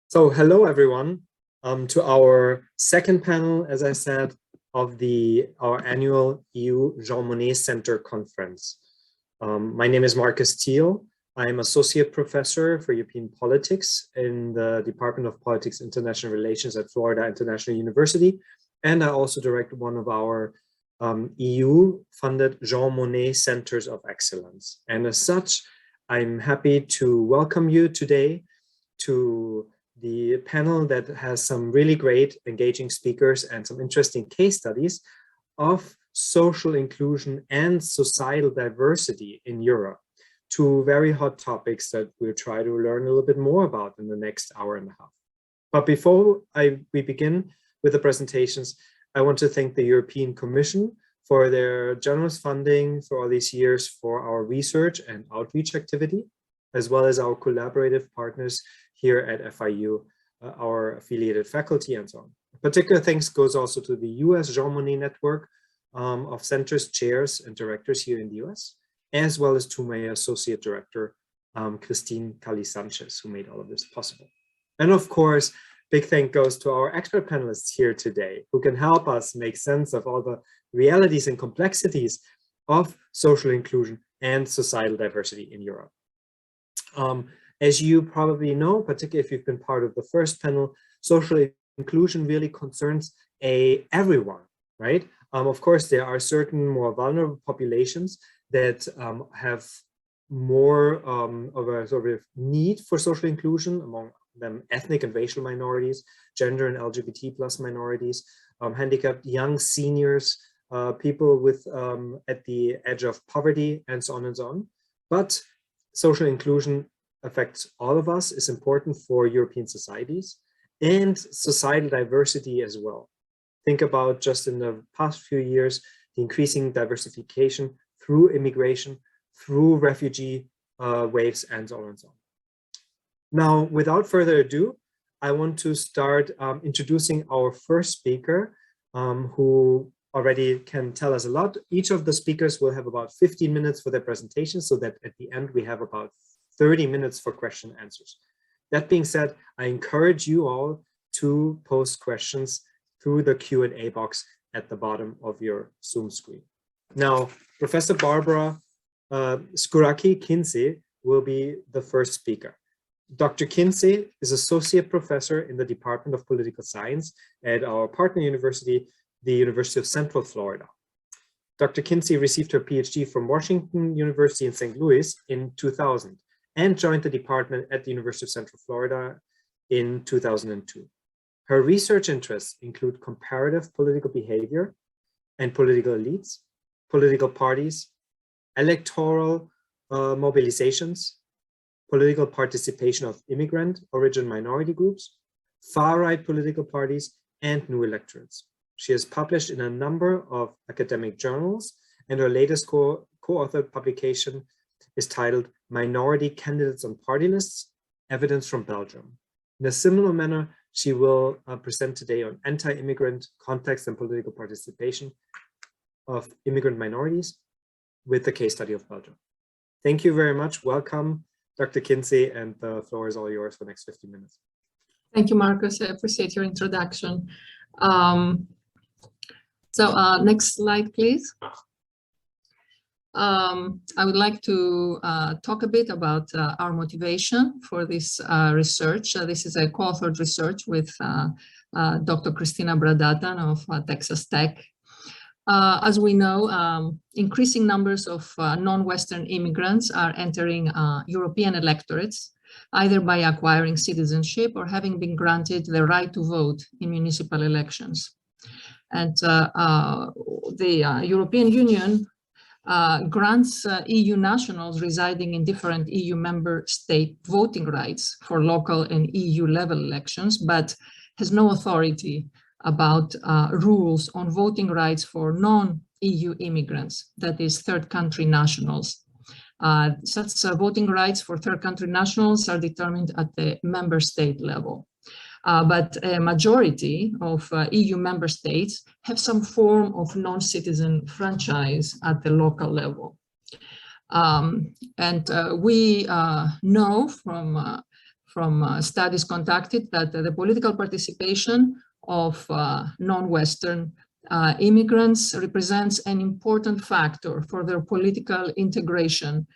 So hello, everyone, to our second panel, as I said, of our annual EU Jean Monnet Center Conference. My name is Marcus Thiel. I am Associate Professor for European Politics in the Department of Politics International Relations at Florida International University. And I also direct one of our EU-funded Jean Monnet Centers of Excellence. And as such, I'm happy to welcome you today to the panel that has some really great engaging speakers and some interesting case studies of social inclusion and societal diversity in Europe. Two very hot topics that we'll try to learn a little bit more about in the next hour and a half. But before we begin with the presentations, I want to thank the European Commission for their generous funding for all these years for our research and outreach activity, as well as our collaborative partners here at FIU, our affiliated faculty and so on. Particular thanks goes also to the US Jean Monnet network of centers, chairs, and directors here in the US, as well as to my associate director, Christine Cali-Sanchez, who made all of this possible. And of course, big thank goes to our expert panelists here today, who can help us make sense of all the realities and complexities of social inclusion and societal diversity in Europe. As you probably know, particularly if you've been part of the first panel, social inclusion really concerns everyone, right? Of course, there are certain more vulnerable populations that have more of a sort of need for social inclusion, among them ethnic and racial minorities, gender and LGBT plus minorities, handicapped young seniors, people with at the edge of poverty, and so on and so on. But social inclusion affects all of us, is important for European societies and societal diversity as well. Think about just in the past few years, the increasing diversification through immigration, through refugee waves, and so on and so on. Now, without further ado, I want to start introducing our first speaker, who already can tell us a lot. Each of the speakers will have about 15 minutes for their presentation, so that at the end we have about 30 minutes for question and answers. That being said, I encourage you all to post questions through the Q&A box at the bottom of your Zoom screen. Now, Professor Barbara Sgouraki Kinsey will be the first speaker. Dr. Kinsey is Associate Professor in the Department of Political Science at our partner university, the University of Central Florida. Dr. Kinsey received her Ph.D. from Washington University in St. Louis in 2000 and joined the department at the University of Central Florida in 2002. Her research interests include comparative political behavior and political elites, political parties, electoral mobilizations, political participation of immigrant origin minority groups, far-right political parties, and new electorates. She has published in a number of academic journals, and her latest co-authored publication is titled Minority Candidates on Party Lists, Evidence from Belgium. In a similar manner, she will present today on anti-immigrant context and political participation of immigrant minorities with the case study of Belgium. Thank you very much. Welcome, Dr. Kinsey, and the floor is all yours for the next 15 minutes. Thank you, Marcus. I appreciate your introduction. Next slide, please. I would like to talk a bit about our motivation for this research. This is a co-authored research with Dr. Christina Bradatan of Texas Tech. As we know, increasing numbers of non-Western immigrants are entering European electorates, either by acquiring citizenship or having been granted the right to vote in municipal elections. And the European Union grants EU nationals residing in different EU member state voting rights for local and EU level elections, but has no authority about rules on voting rights for non-EU immigrants, that is third country nationals. Such voting rights for third country nationals are determined at the member state level. But a majority of EU member states have some form of non-citizen franchise at the local level. We know from from studies conducted that the political participation of non-Western immigrants represents an important factor for their political integration.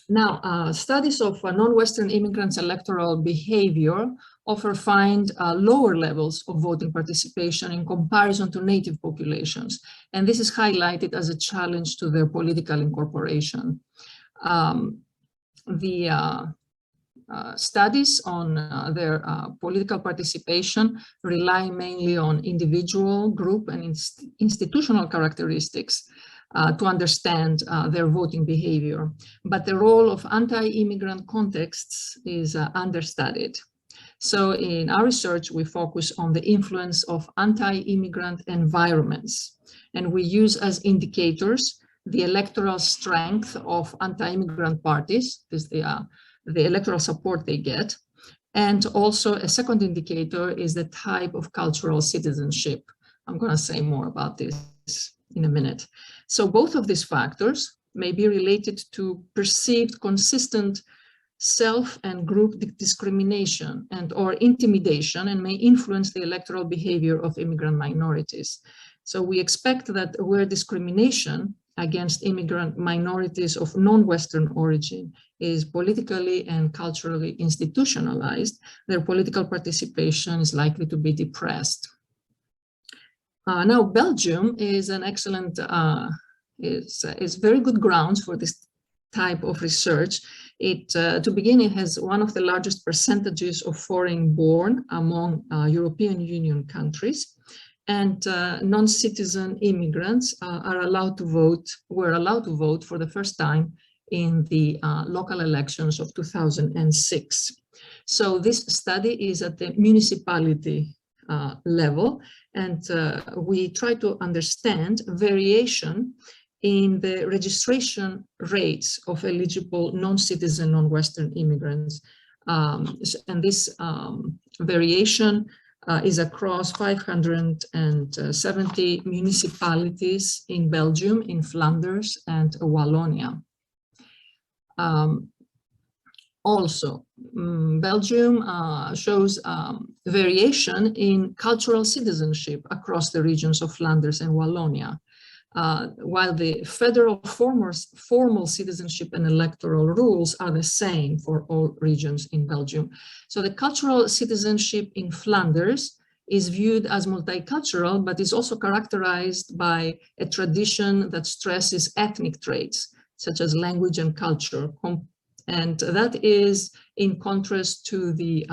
Now, studies of non-Western immigrants' electoral behavior often find lower levels of voting participation in comparison to native populations. And this is highlighted as a challenge to their political incorporation. Studies on their political participation rely mainly on individual, group, and institutional characteristics to understand their voting behavior. But the role of anti-immigrant contexts is understudied. So in our research, we focus on the influence of anti-immigrant environments, and we use as indicators the electoral strength of anti-immigrant parties, this the electoral support they get, and also a second indicator is the type of cultural citizenship. I'm going to say more about this in a minute. So both of these factors may be related to perceived consistent self and group discrimination and or intimidation, and may influence the electoral behavior of immigrant minorities. So we expect that where discrimination against immigrant minorities of non-Western origin is politically and culturally institutionalized, their political participation is likely to be depressed. Now, Belgium is an excellent, is very good grounds for this type of research. To begin, it has one of the largest percentages of foreign-born among European Union countries, and non-citizen immigrants were allowed to vote for the first time in the local elections of 2006. So this study is at the municipality level, and we try to understand variation in the registration rates of eligible non-citizen, non-Western immigrants. And this variation is across 570 municipalities in Belgium, in Flanders and Wallonia. Also, Belgium shows variation in cultural citizenship across the regions of Flanders and Wallonia. While the federal formal citizenship and electoral rules are the same for all regions in Belgium. So the cultural citizenship in Flanders is viewed as multicultural, but is also characterized by a tradition that stresses ethnic traits, such as language and culture. And that is in contrast to the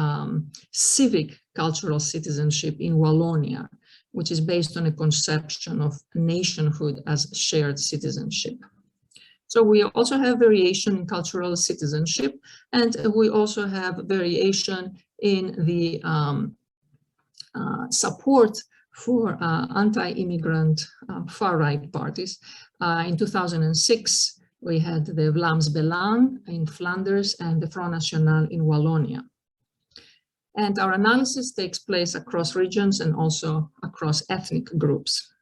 civic cultural citizenship in Wallonia, which is based on a conception of nationhood as shared citizenship. So we also have variation in cultural citizenship, and we also have variation in the support for anti-immigrant far-right parties. In 2006, we had the Vlaams Belang in Flanders and the Front National in Wallonia. And our analysis takes place across regions and also across ethnic groups.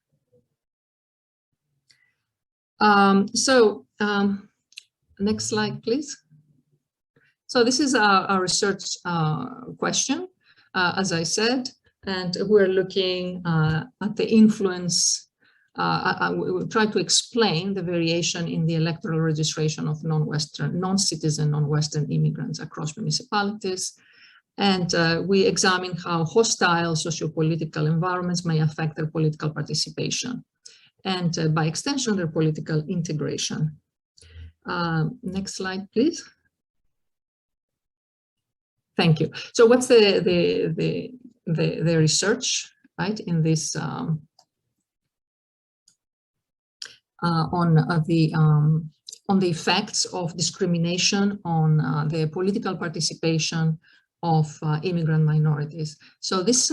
Next slide, please. So this is our research question, as I said, and we're looking at the influence. We will try to explain the variation in the electoral registration of non-citizen, non-Western immigrants across municipalities. And we examine how hostile socio-political environments may affect their political participation and by extension, their political integration. Next slide, please. Thank you. So what's the research, right, in this on the effects of discrimination on the political participation of immigrant minorities. So this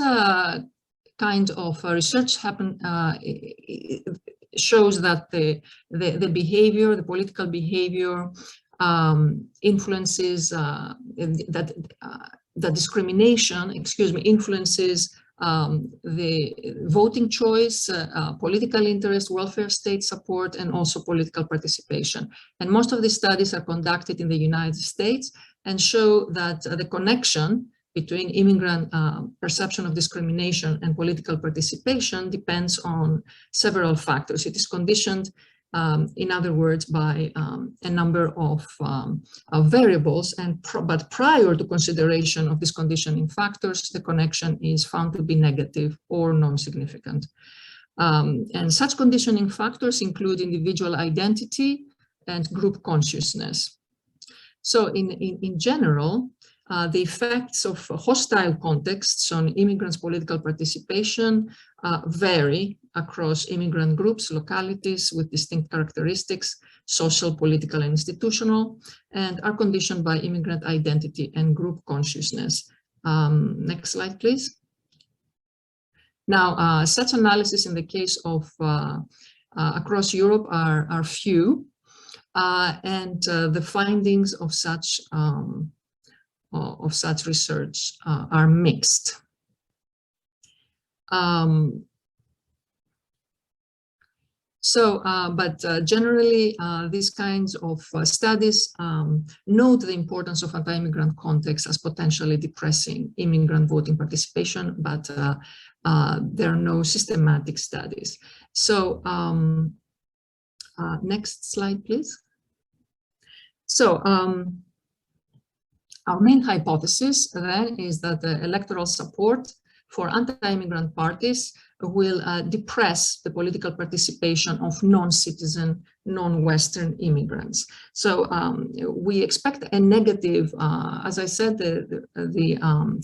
kind of research shows that the behavior, the political behavior influences that discrimination, influences the voting choice, political interest, welfare state support, and also political participation. And most of these studies are conducted in the United States and show that the connection between immigrant perception of discrimination and political participation depends on several factors. It is conditioned, in other words, by a number of variables, but prior to consideration of these conditioning factors, the connection is found to be negative or non-significant. And such conditioning factors include individual identity and group consciousness. So in general, the effects of hostile contexts on immigrants' political participation vary across immigrant groups, localities with distinct characteristics, social, political, and institutional, and are conditioned by immigrant identity and group consciousness. Next slide, please. Now, such analysis in the case of across Europe are few, and the findings of such research are mixed. But generally, these kinds of studies note the importance of anti-immigrant context as potentially depressing immigrant voting participation, but there are no systematic studies. So next slide, please. So our main hypothesis then is that the electoral support for anti-immigrant parties will depress the political participation of non-citizen, non-Western immigrants. So we expect a negative, as I said, the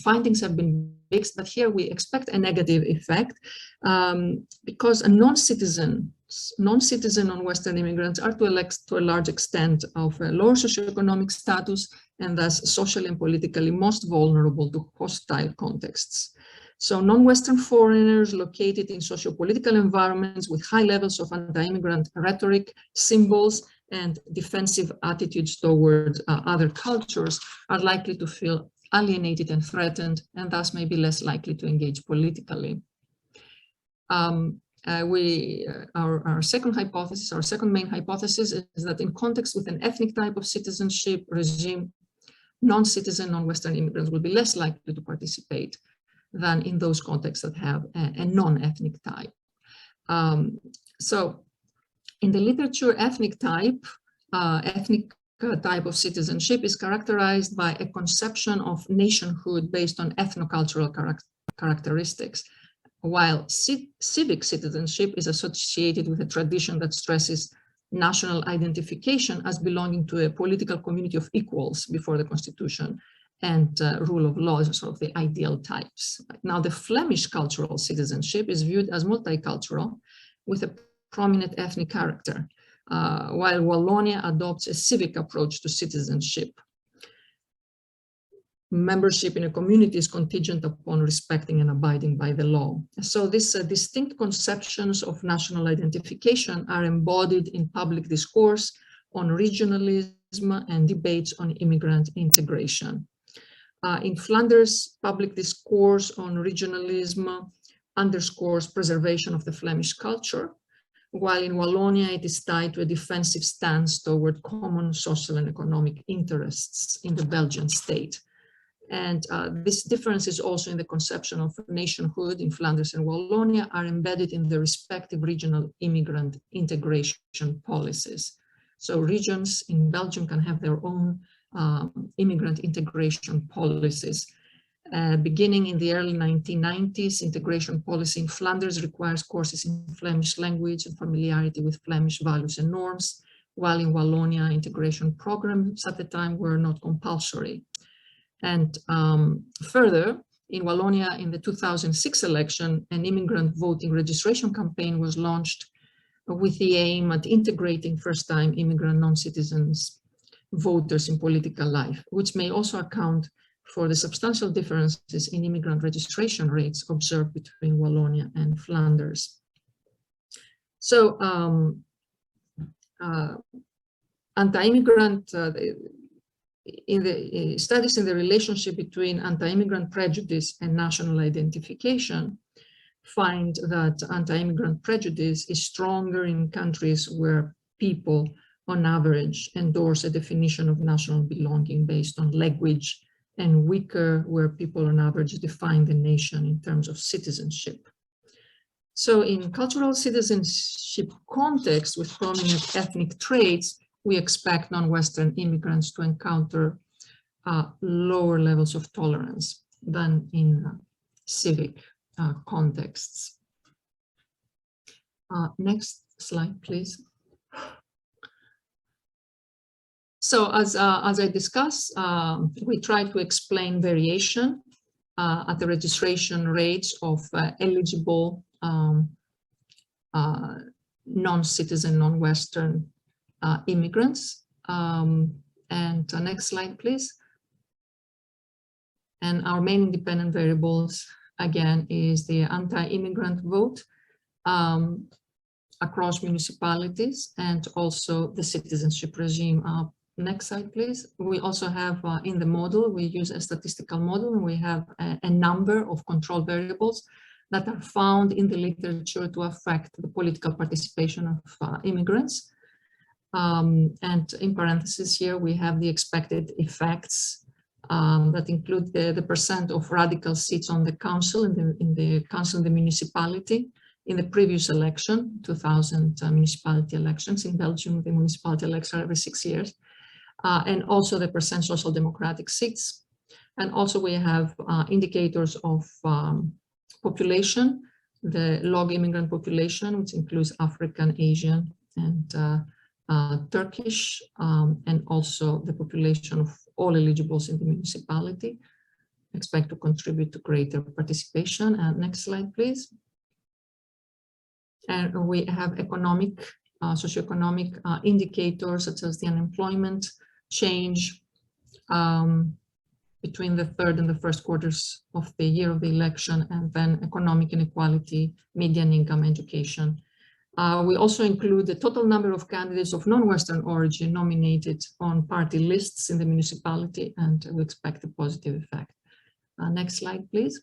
findings have been mixed, but here we expect a negative effect because a non-citizen non-Western immigrants are to a large extent of a lower socioeconomic status and thus socially and politically most vulnerable to hostile contexts. So non-Western foreigners located in socio-political environments with high levels of anti-immigrant rhetoric, symbols, and defensive attitudes toward other cultures are likely to feel alienated and threatened, and thus may be less likely to engage politically. Our second hypothesis, our second main hypothesis is that in context with an ethnic type of citizenship regime, non-citizen, non-Western immigrants will be less likely to participate than in those contexts that have a non-ethnic type. So in the literature, ethnic type of citizenship is characterized by a conception of nationhood based on ethnocultural characteristics, while civic citizenship is associated with a tradition that stresses national identification as belonging to a political community of equals before the Constitution and rule of law as sort of the ideal types. Now, the Flemish cultural citizenship is viewed as multicultural with a prominent ethnic character, while Wallonia adopts a civic approach to citizenship. Membership in a community is contingent upon respecting and abiding by the law. So these distinct conceptions of national identification are embodied in public discourse on regionalism and debates on immigrant integration. In Flanders, public discourse on regionalism underscores preservation of the Flemish culture, while in Wallonia it is tied to a defensive stance toward common social and economic interests in the Belgian state. And this difference is also in the conception of nationhood in Flanders and Wallonia are embedded in the respective regional immigrant integration policies. So regions in Belgium can have their own immigrant integration policies. Beginning in the early 1990s, integration policy in Flanders requires courses in Flemish language and familiarity with Flemish values and norms, while in Wallonia, integration programs at the time were not compulsory. And further, in Wallonia, in the 2006 election, an immigrant voting registration campaign was launched with the aim at integrating first-time immigrant non-citizens voters in political life, which may also account for the substantial differences in immigrant registration rates observed between Wallonia and Flanders. So anti-immigrant in the studies in the relationship between anti-immigrant prejudice and national identification find that anti-immigrant prejudice is stronger in countries where people on average endorse a definition of national belonging based on language, and weaker where people on average define the nation in terms of citizenship. So in cultural citizenship context with prominent ethnic traits, we expect non-Western immigrants to encounter lower levels of tolerance than in civic contexts. Next slide, please. So as I discussed, we try to explain variation at the registration rates of eligible non-citizen, non-Western immigrants. And next slide, please. And our main independent variables, again, is the anti-immigrant vote across municipalities and also the citizenship regime. Next slide, please. We also have in the model, we use a statistical model, and we have a number of control variables that are found in the literature to affect the political participation of immigrants. And in parentheses here, we have the expected effects that include the percent of radical seats on the council, in the council in the municipality. In the previous election, 2000 municipality elections in Belgium, the municipality elections are every 6 years. And also the percent social democratic seats. And also we have indicators of population, the log immigrant population, which includes African, Asian, and Turkish, and also the population of all eligibles in the municipality, expect to contribute to greater participation. Next slide, please. And we have economic, socioeconomic indicators such as the unemployment change between the third and the first quarters of the year of the election, and then economic inequality, median income, education. We also include the total number of candidates of non-Western origin nominated on party lists in the municipality, and we expect a positive effect. Next slide, please.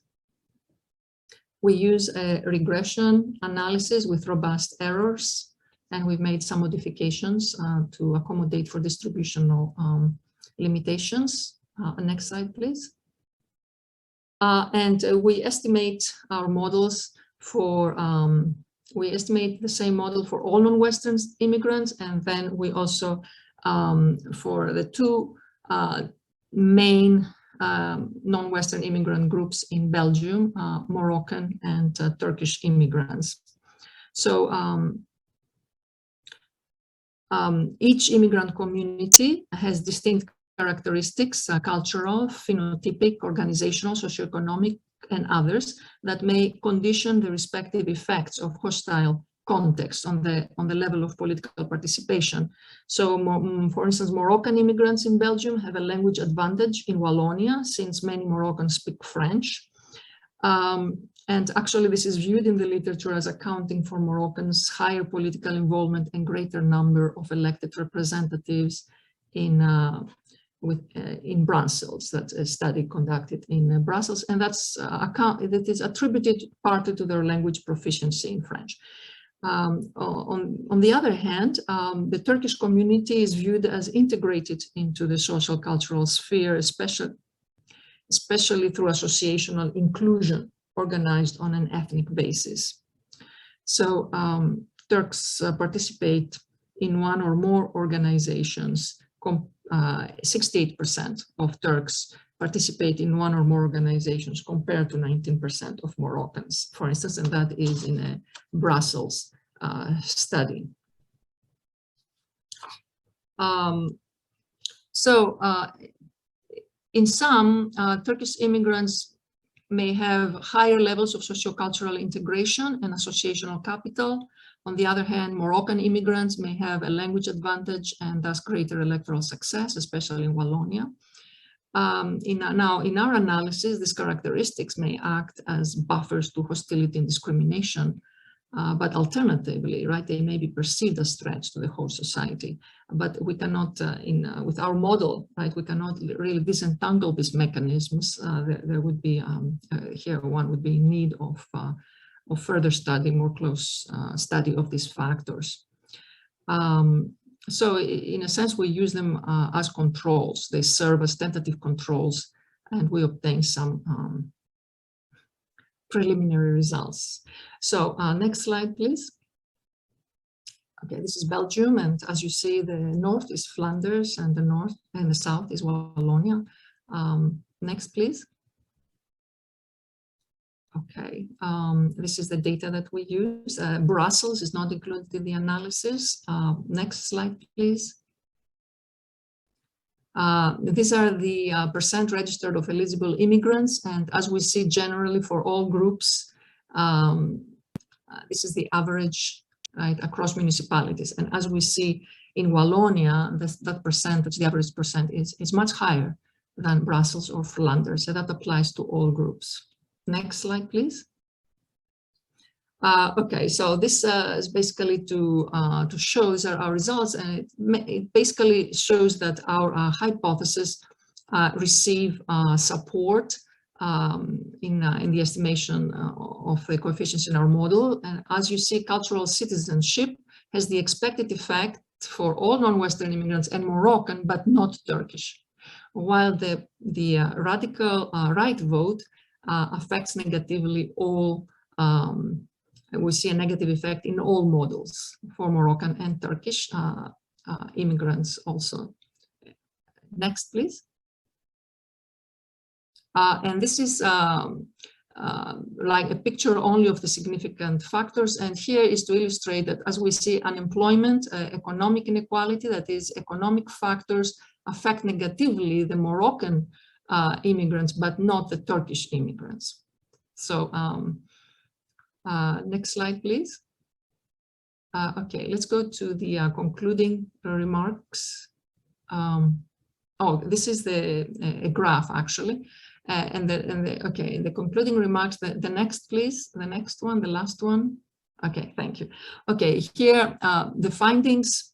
We use a regression analysis with robust errors, and we've made some modifications to accommodate for distributional limitations. Next slide, please. And we estimate our models for, we estimate the same model for all non-Western immigrants, and then we also, for the two main non-Western immigrant groups in Belgium, Moroccan and Turkish immigrants. So each immigrant community has distinct characteristics, cultural, phenotypic, organizational, socioeconomic, and others that may condition the respective effects of hostile context on the level of political participation. So, for instance, Moroccan immigrants in Belgium have a language advantage in Wallonia, since many Moroccans speak French. And actually, this is viewed in the literature as accounting for Moroccans' higher political involvement and greater number of elected representatives in Brussels. That's a study conducted in Brussels, and that is attributed partly to their language proficiency in French. On the other hand, the Turkish community is viewed as integrated into the social cultural sphere, especially through associational inclusion organized on an ethnic basis. So Turks participate in one or more organizations. 68% of Turks participate in one or more organizations compared to 19% of Moroccans, for instance, and that is in a Brussels study. In some, Turkish immigrants may have higher levels of sociocultural integration and associational capital. On the other hand, Moroccan immigrants may have a language advantage and thus greater electoral success, especially in Wallonia. Now, in our analysis, these characteristics may act as buffers to hostility and discrimination But alternatively, right, they may be perceived as threats to the whole society. But we cannot, with our model, right, we cannot really disentangle these mechanisms. There would be, here one would be in need of further study, more close study of these factors. So in a sense, we use them as controls. They serve as tentative controls, and we obtain some preliminary results. So next slide, please. Okay, this is Belgium, and as you see, the north is Flanders, and the north and the south is Wallonia. Next, please. Okay, this is the data that we use. Brussels is not included in the analysis. Next slide, please. These are the percent registered of eligible immigrants, and as we see generally for all groups, this is the average, right, across municipalities. And as we see in Wallonia, that percentage, the average percent is much higher than Brussels or Flanders, so that applies to all groups. Next slide, please. Okay, so this is basically to show our results, and it basically shows that our hypothesis receive support in the estimation of the coefficients in our model. And as you see, cultural citizenship has the expected effect for all non-Western immigrants and Moroccan, but not Turkish, while the radical right vote affects negatively all. We see a negative effect in all models for Moroccan and Turkish immigrants also. Next, please. And this is like a picture only of the significant factors. And here is to illustrate that as we see unemployment, economic inequality, that is economic factors affect negatively the Moroccan immigrants, but not the Turkish immigrants. So next slide, please. Okay, let's go to the concluding remarks. Oh, this is a graph actually, okay, the concluding remarks. The next, please, the next one, the last one. Okay, thank you. Okay, here the findings.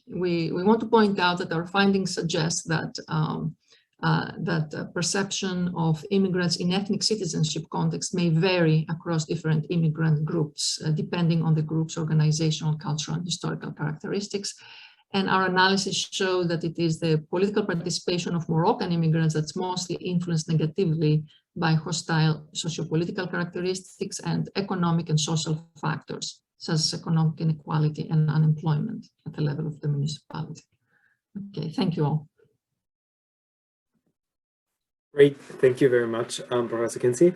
We want to point out that our findings suggest that perception of immigrants in ethnic citizenship context may vary across different immigrant groups, depending on the group's organizational, cultural, and historical characteristics. And our analysis shows that it is the political participation of Moroccan immigrants that's mostly influenced negatively by hostile socio-political characteristics and economic and social factors, such as economic inequality and unemployment at the level of the municipality. Okay, thank you all. Great, thank you very much, Professor Kinsey.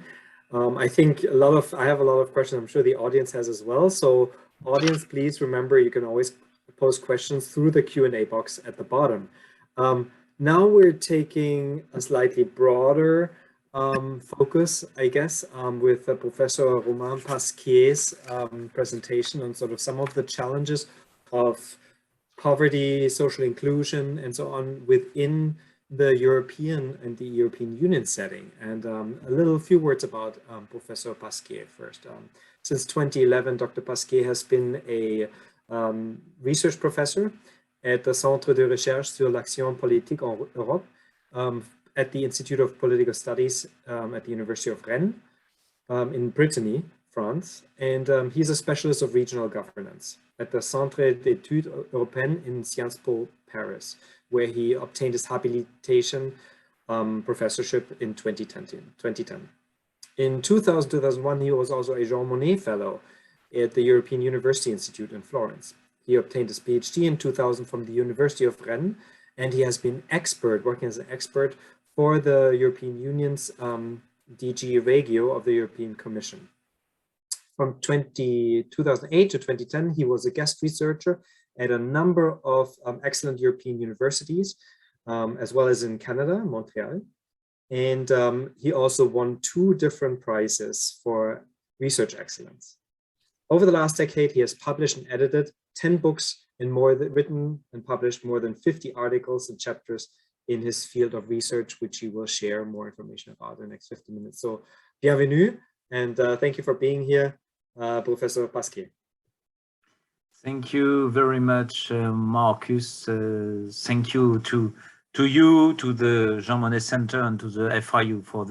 I think I have a lot of questions. I'm sure the audience has as well. So audience, please remember you can always post questions through the Q&A box at the bottom. Now we're taking a slightly broader focus, I guess, with Professor Romain Pasquier's presentation on sort of some of the challenges of poverty, social inclusion, and so on within the European and the European Union setting. And a few words about Professor Pasquier first. Since 2011, Dr. Pasquier has been a research professor at the Centre de Recherche sur l'Action Politique en Europe at the Institute of Political Studies at the University of Rennes in Brittany, France. And he's a specialist of regional governance at the Centre d'études européennes in Sciences Po, Paris, where he obtained his habilitation professorship in 2010. In 2001, he was also a Jean Monnet Fellow at the European University Institute in Florence. He obtained his Ph.D. in 2000 from the University of Rennes, and he has been working as an expert for the European Union's DG Regio of the European Commission. From 2008 to 2010, he was a guest researcher at a number of excellent European universities, as well as in Canada, Montreal. And he also won 2 different prizes for research excellence. Over the last decade, he has published and edited 10 books and written and published more than 50 articles and chapters in his field of research, which he will share more information about in the next 50 minutes. So, bienvenue, And thank you for being here, Professor Pasquier. Thank you very much, Marcus. Thank you to you, to the Jean Monnet Center, and to the FIU for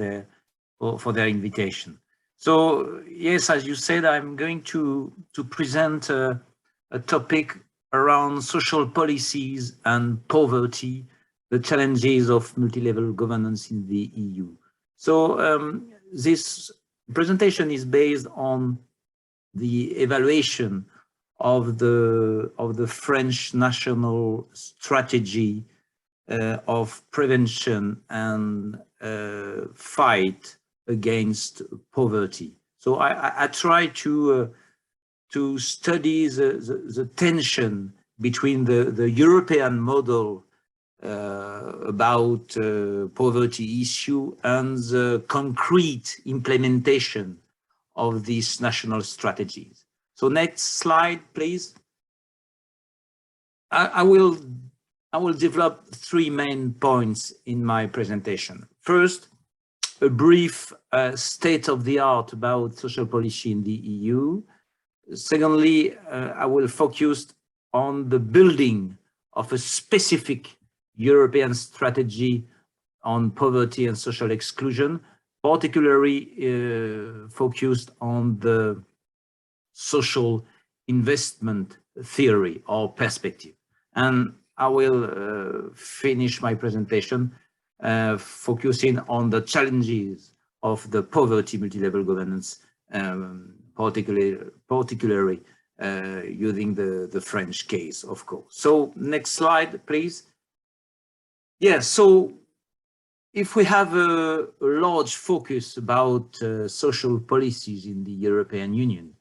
their invitation. So yes, as you said, I'm going to present a topic around social policies and poverty, the challenges of multi-level governance in the EU. So this presentation is based on the evaluation of the French national strategy of prevention and fight against poverty. So I try to study the tension between the European model about poverty issue and the concrete implementation of these national strategies. So next slide, please. I will develop three main points in my presentation. First, a brief state of the art about social policy in the EU. Secondly, I will focus on the building of a specific European strategy on poverty and social exclusion, particularly focused on the social investment theory or perspective. And I will finish my presentation focusing on the challenges of the poverty multi-level governance, particularly using the French case, of course. So next slide, please. Yeah, so if we have a large focus about social policies in the European Union,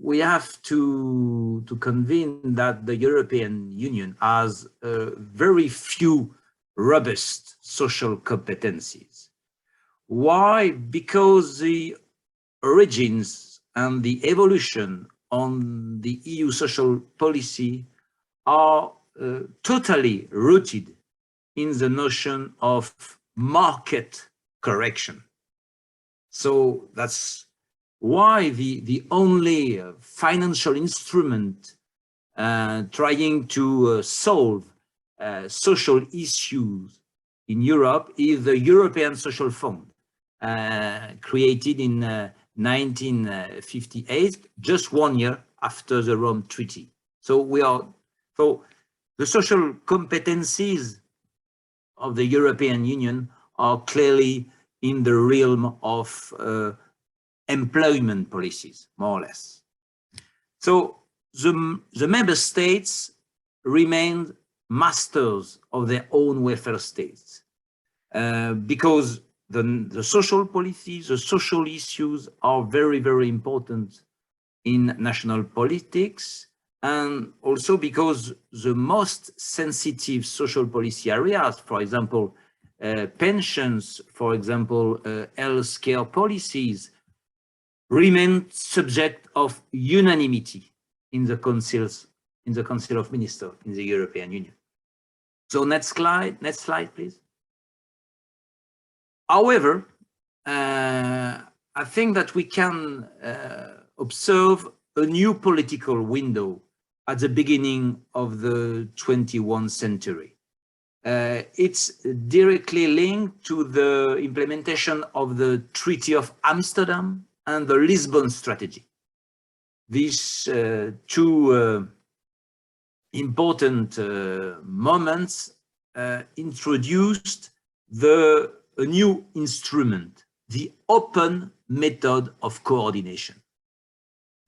we have to convene that the European Union has very few robust social competencies. Why? Because the origins and the evolution on the EU social policy are totally rooted in the notion of market correction. So that's why the only financial instrument trying to solve social issues in Europe is the European Social Fund, created in 1958, just 1 year after the Rome Treaty. So the social competencies of the European Union are clearly in the realm of employment policies, more or less. So the member states remain masters of their own welfare states because the social policies, the social issues are very, very important in national politics, and also because the most sensitive social policy areas, for example, pensions, for example, healthcare policies, remain subject of unanimity in the Council of Ministers in the European Union. So next slide, please. However, I think that we can observe a new political window at the beginning of the 21st century. It's directly linked to the implementation of the Treaty of Amsterdam and the Lisbon strategy. These two important moments introduced a new instrument, the open method of coordination.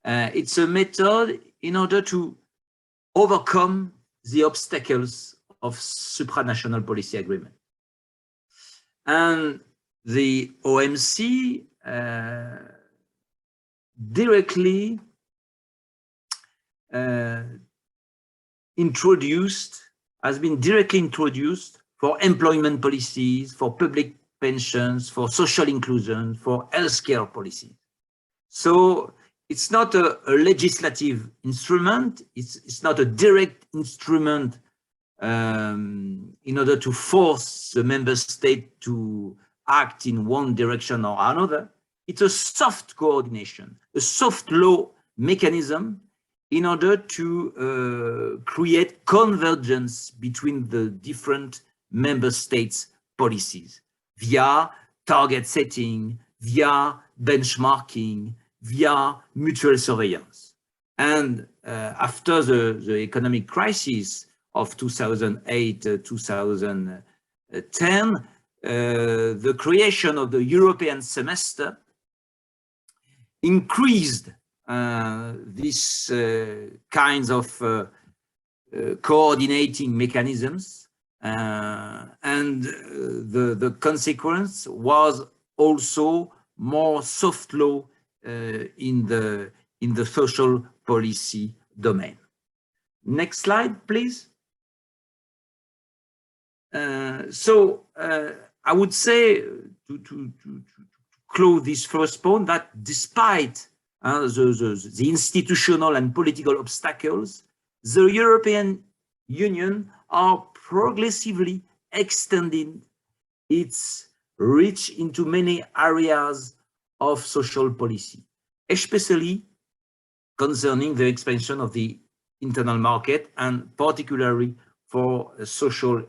It's a method in order to overcome the obstacles of supranational policy agreement. And the OMC directly has been directly introduced for employment policies, for public pensions, for social inclusion, for healthcare policies. So it's not a legislative instrument, it's not a direct instrument in order to force the member state to act in one direction or another. it's a soft coordination, a soft law mechanism in order to create convergence between the different member states' policies via target setting, via benchmarking, via mutual surveillance. And after the economic crisis of 2008-2010, the creation of the European semester increased these kinds of coordinating mechanisms, and the consequence was also more soft law in the social policy domain. Next slide, please. I would say to close this first point that despite the institutional and political obstacles, the European Union are progressively extending its reach into many areas of social policy, especially concerning the expansion of the internal market and particularly for social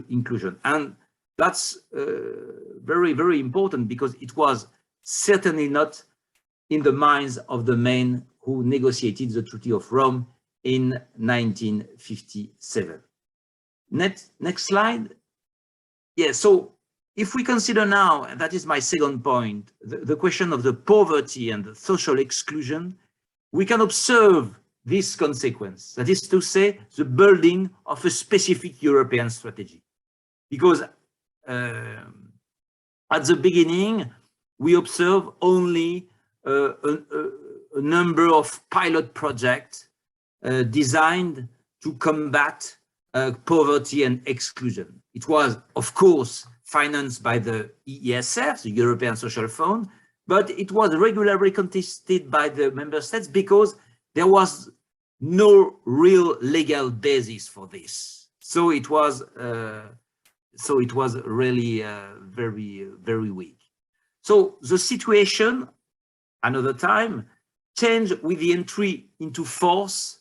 inclusion. And that's very, very important because it was certainly not in the minds of the men who negotiated the Treaty of Rome in 1957. Next slide. Yeah, so if we consider now, and that is my second point, the question of the poverty and the social exclusion, we can observe this consequence, that is to say, the building of a specific European strategy. Because at the beginning, we observe only a number of pilot projects designed to combat poverty and exclusion. It was, of course, financed by the ESF, the European Social Fund, but it was regularly contested by the member states because there was no real legal basis for this. So it was really very, very weak. So the situation, another time, changed with the entry into force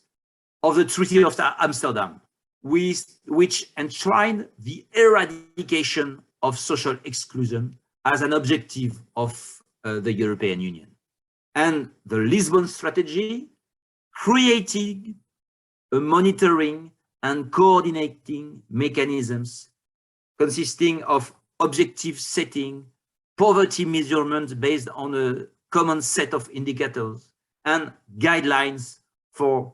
of the Treaty of Amsterdam, which enshrined the eradication of social exclusion as an objective of the European Union. And the Lisbon strategy created a monitoring and coordinating mechanisms consisting of objective setting, poverty measurements based on a common set of indicators, and guidelines for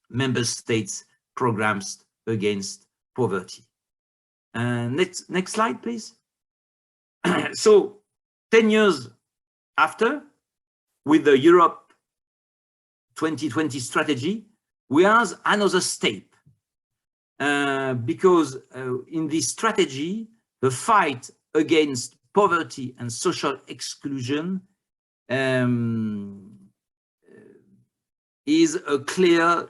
member states' programs against poverty. Next slide, please. So 10 years after, with the Europe 2020 strategy, we have another step because in this strategy, the fight against poverty and social exclusion is a clear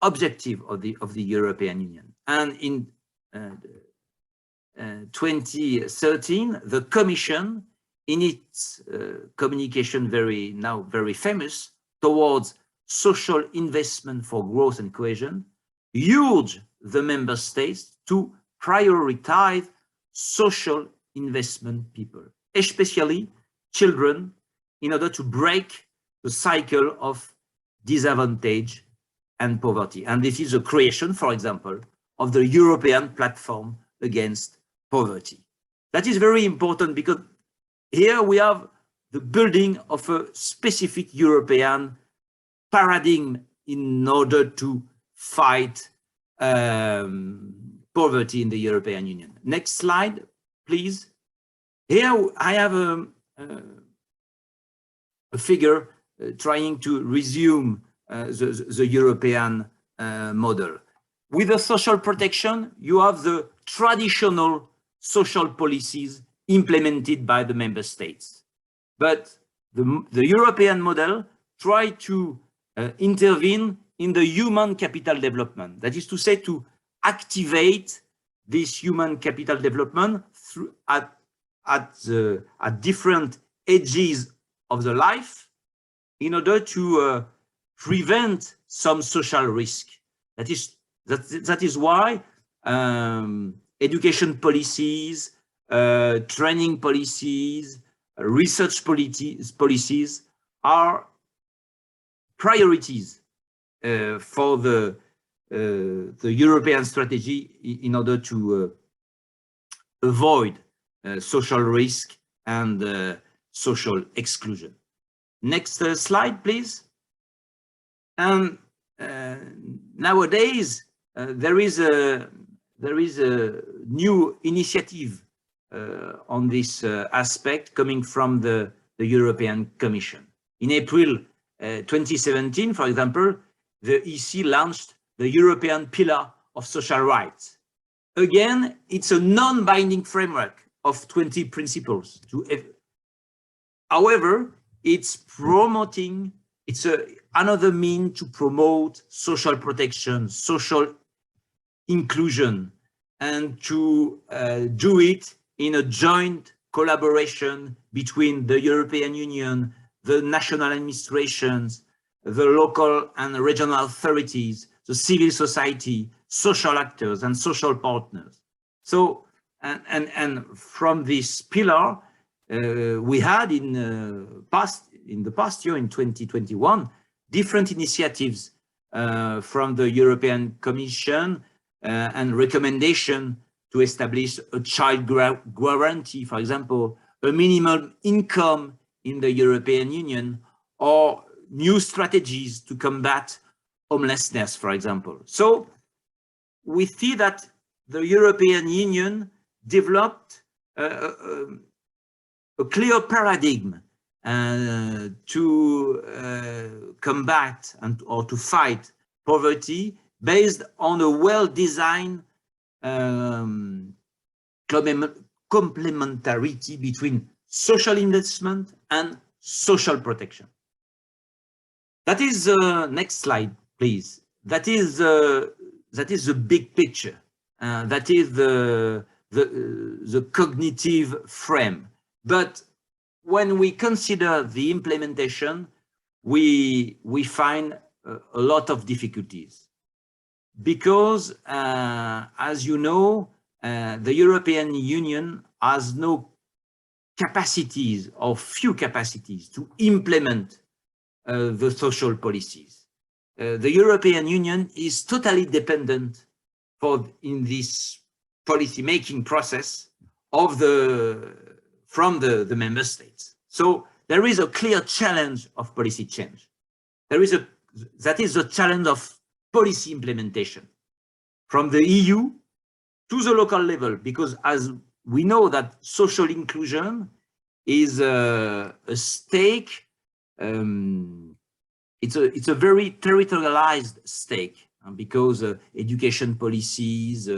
objective of the European Union. And in 2013, the Commission, in its communication now very famous, towards social investment for growth and cohesion, urged the member states to prioritize social investment people, especially children, in order to break the cycle of disadvantage and poverty. And this is the creation, for example, of the European platform against poverty. That is very important because here we have the building of a specific European paradigm in order to fight poverty in the European Union. Next slide, please. Here I have a figure trying to resume the European model. With the social protection, you have the traditional social policies implemented by the member states. But the European model tried to intervene in the human capital development. That is to say, to activate this human capital development through at different edges of the life in order to prevent some social risk. That is why education policies, training policies, research policies are priorities for the European strategy in order to avoid social risk and social exclusion. Next slide, please. And nowadays there is a new initiative on this aspect coming from the European Commission. In April 2017, for example, the EC launched the European Pillar of Social Rights. Again, it's a non-binding framework of 20 principles. However, it's another means to promote social protection, social inclusion, and to do it in a joint collaboration between the European Union, the national administrations, the local and regional authorities, the civil society, social actors, and social partners. So, and from this pillar, we had in the past year, in 2021, different initiatives from the European Commission and recommendation to establish a child guarantee, for example, a minimum income in the European Union, or new strategies to combat homelessness, for example. So we see that the European Union developed a clear paradigm to combat or to fight poverty based on a well-designed complementarity between social investment and social protection. That is next slide, please. That is the big picture. That is the cognitive frame. But when we consider the implementation, we find a lot of difficulties, because as you know, the European Union has no capacities or few capacities to implement the social policies. The European Union is totally dependent in this policy-making process from the member states. So there is a clear challenge of policy change. That is the challenge of policy implementation from the EU to the local level, because as we know that social inclusion is a stake. It's a very territorialized stake, because education policies,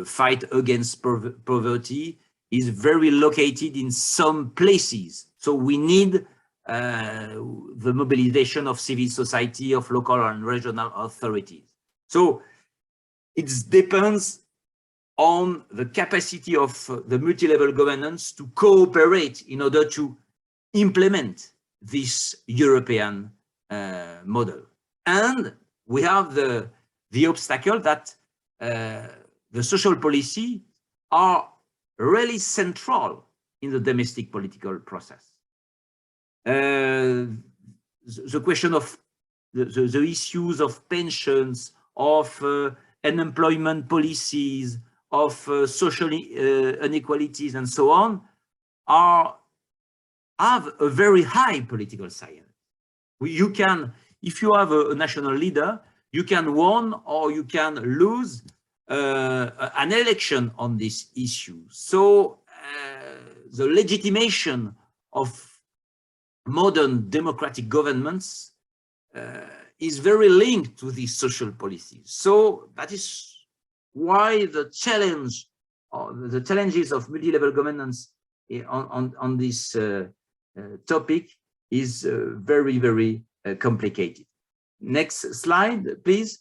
fight against poverty is very located in some places. So we need the mobilization of civil society, of local and regional authorities. So it depends on the capacity of the multi-level governance to cooperate in order to implement this European model. And we have the obstacle that the social policy are really central in the domestic political process. The question of the issues of pensions, of unemployment policies, of social inequalities, and so on, have a very high political science. You can, if you have a national leader, you can win or you can lose an election on this issue. So the legitimation of modern democratic governments is very linked to these social policies. So that is why the challenge, or the challenges of multi-level governance on this topic is very, very complicated. Next slide, please.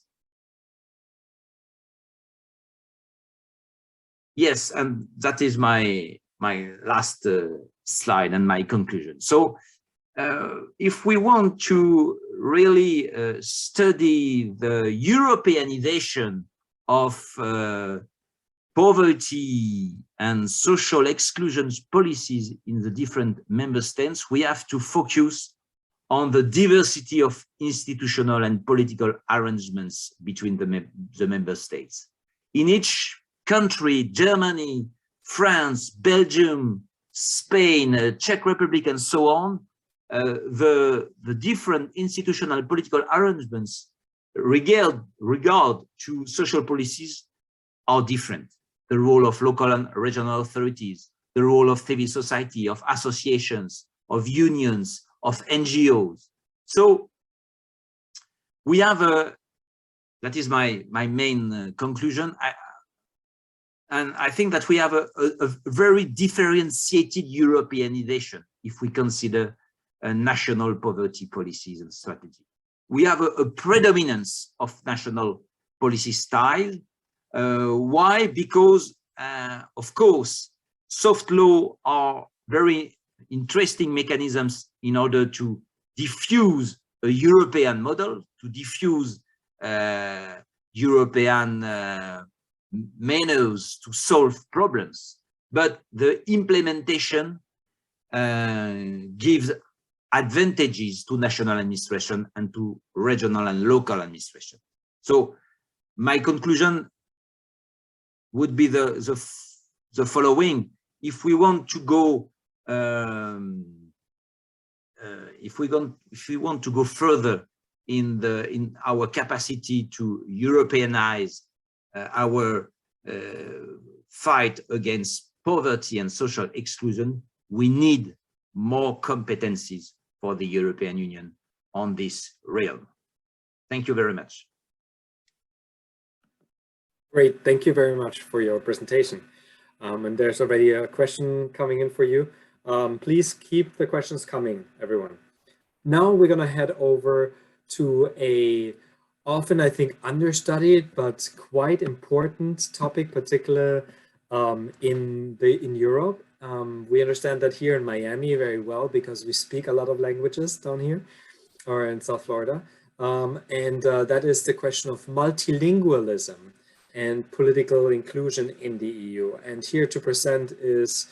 Yes, and that is my last slide and my conclusion. So if we want to really study the Europeanization of poverty and social exclusion policies in the different member states, we have to focus on the diversity of institutional and political arrangements between the member states. In each country, Germany, France, Belgium, Spain, Czech Republic, and so on, the different institutional political arrangements regard to social policies are different. The role of local and regional authorities, the role of civil society, of associations, of unions, of NGOs. So we have that is my main conclusion. And I think that we have a very differentiated Europeanization if we consider national poverty policies and strategy. We have a predominance of national policy style. Why? Because, of course, soft law are very interesting mechanisms in order to diffuse a European model, to diffuse European manners to solve problems. But the implementation gives advantages to national administration and to regional and local administration. So my conclusion would be the following: if we want to go if we want to go further in our capacity to Europeanize our fight against poverty and social exclusion, we need more competencies for the European Union on this realm. Thank you very much. Great, thank you very much for your presentation. And there's already a question coming in for you. Please keep the questions coming, everyone. Now we're going to head over to a often, I think, understudied but quite important topic, particular in Europe. We understand that here in Miami very well because we speak a lot of languages down here, or in South Florida, and that is the question of multilingualism and political inclusion in the EU. And here to present is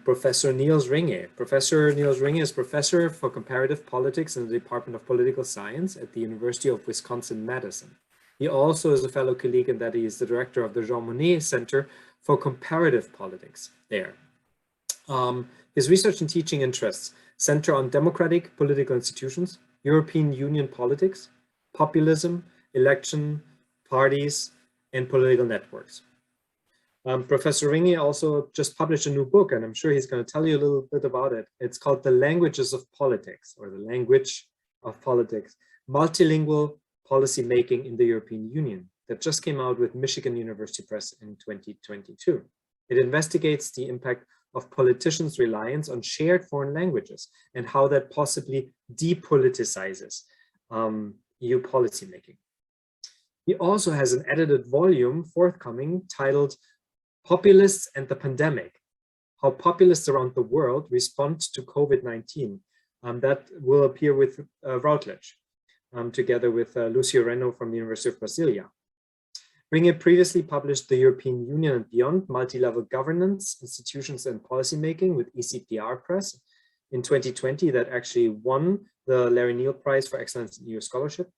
Professor Niels Ringe. Professor Niels Ringe is Professor for Comparative Politics in the Department of Political Science at the University of Wisconsin-Madison. He also is a fellow colleague in that he is the director of the Jean Monnet Center for Comparative Politics there. His research and teaching interests center on democratic political institutions, European Union politics, populism, election, parties, and political networks. Professor Ringe also just published a new book, and I'm sure he's going to tell you a little bit about it. It's called The Languages of Politics, or The Language of Politics, Multilingual Policy Making in the European Union, that just came out with Michigan University Press in 2022. It investigates the impact of politicians' reliance on shared foreign languages and how that possibly depoliticizes EU policymaking. He also has an edited volume forthcoming titled Populists and the Pandemic, How Populists Around the World Respond to COVID-19. That will appear with Routledge, together with Lucio Reno from the University of Brasilia. Ringe previously published The European Union and Beyond, Multilevel Governance, Institutions and Policymaking with ECPR Press in 2020, that actually won the Larry Neal Prize for Excellence in EU Scholarship,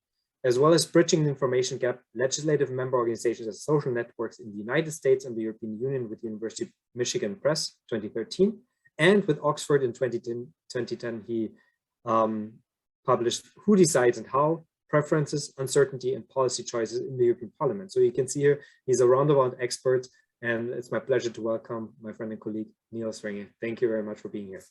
as well as Bridging the Information Gap, Legislative Member Organizations and Social Networks in the United States and the European Union with the University of Michigan Press, 2013. And with Oxford in 2010, he published Who Decides and How, Preferences, Uncertainty, and Policy Choices in the European Parliament. So you can see here, he's a roundabout expert, and it's my pleasure to welcome my friend and colleague, Niels Ringe. Thank you very much for being here.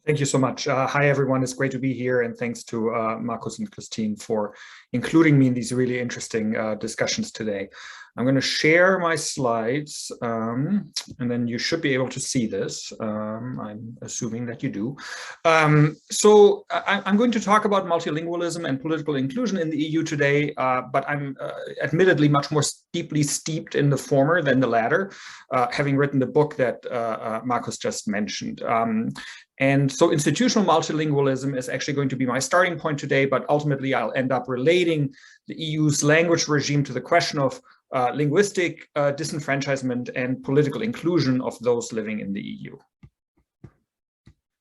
Thank you so much. Hi, everyone. It's great to be here. And thanks to Markus and Christine for including me in these really interesting discussions today. I'm going to share my slides, and then you should be able to see this. I'm assuming that you do. So I'm going to talk about multilingualism and political inclusion in the EU today, but I'm admittedly much more deeply steeped in the former than the latter, having written the book that Markus just mentioned. And so institutional multilingualism is actually going to be my starting point today, but ultimately I'll end up relating the EU's language regime to the question of linguistic disenfranchisement and political inclusion of those living in the EU.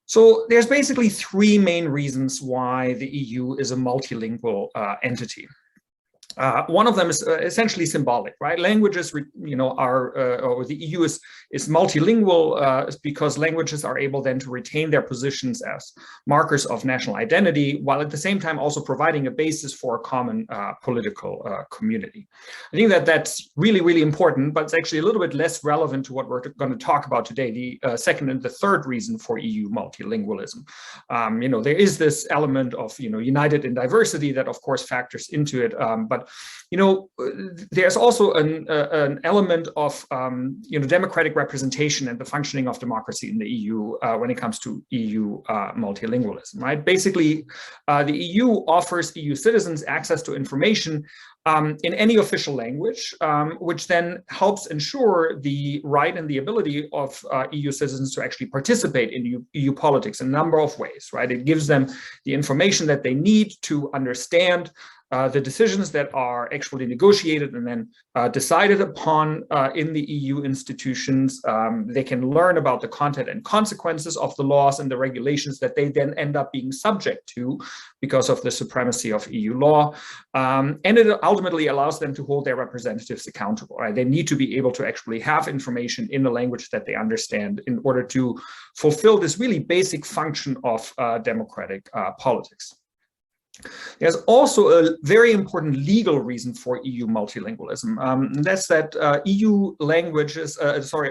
So there's basically three main reasons why the EU is a multilingual entity. One of them is essentially symbolic, right? Languages, or the EU is multilingual because languages are able then to retain their positions as markers of national identity, while at the same time also providing a basis for a common political community. I think that that's really, really important, but it's actually a little bit less relevant to what we're going to talk about today, the second and the third reason for EU multilingualism. There is this element of, united in diversity that of course factors into it, but there's also an element of democratic representation and the functioning of democracy in the EU when it comes to EU multilingualism, right? Basically, the EU offers EU citizens access to information in any official language, which then helps ensure the right and the ability of EU citizens to actually participate in EU politics in a number of ways, right? It gives them the information that they need to understand the decisions that are actually negotiated and then decided upon in the EU institutions. They can learn about the content and consequences of the laws and the regulations that they then end up being subject to because of the supremacy of EU law. And it ultimately allows them to hold their representatives accountable, right? They need to be able to actually have information in a language that they understand in order to fulfill this really basic function of democratic politics. There's also a very important legal reason for EU multilingualism. And that's that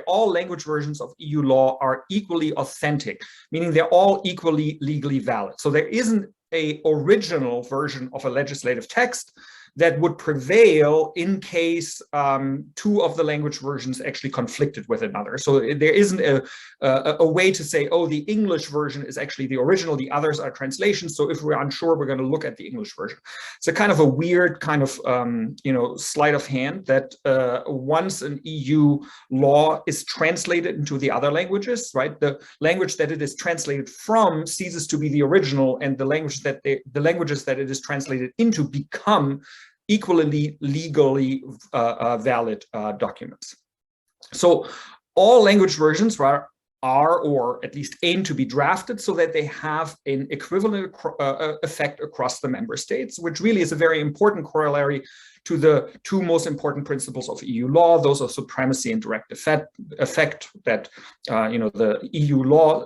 all language versions of EU law are equally authentic, meaning they're all equally legally valid. So there isn't an original version of a legislative text that would prevail in case two of the language versions actually conflicted with another. So there isn't a way to say, oh, the English version is actually the original, the others are translations. So if we're unsure, we're going to look at the English version. It's a kind of a weird kind of, sleight of hand that once an EU law is translated into the other languages, right, the language that it is translated from ceases to be the original, and the languages that it is translated into become equally legally valid documents. So all language versions are or at least aim to be drafted so that they have an equivalent effect across the member states, which really is a very important corollary to the two most important principles of EU law. Those are supremacy and direct effect that the EU law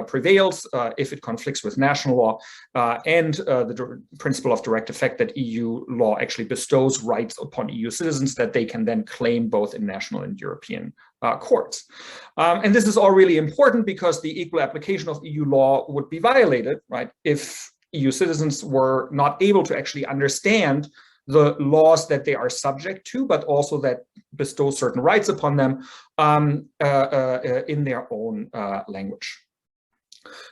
prevails if it conflicts with national law, and the principle of direct effect that EU law actually bestows rights upon EU citizens that they can then claim both in national and European courts. And this is all really important because the equal application of EU law would be violated, right, if EU citizens were not able to actually understand the laws that they are subject to, but also that bestow certain rights upon them in their own language.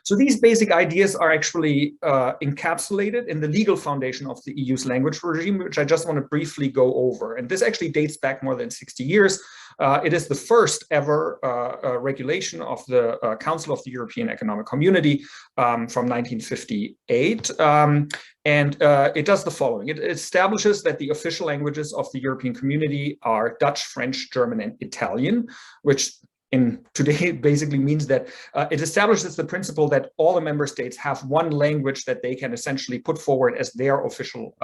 So these basic ideas are actually encapsulated in the legal foundation of the EU's language regime, which I just want to briefly go over. And this actually dates back more than 60 years. It is the first ever regulation of the Council of the European Economic Community from 1958. And it does the following. It establishes that the official languages of the European Community are Dutch, French, German, and Italian, which in today basically means that it establishes the principle that all the member states have one language that they can essentially put forward as their official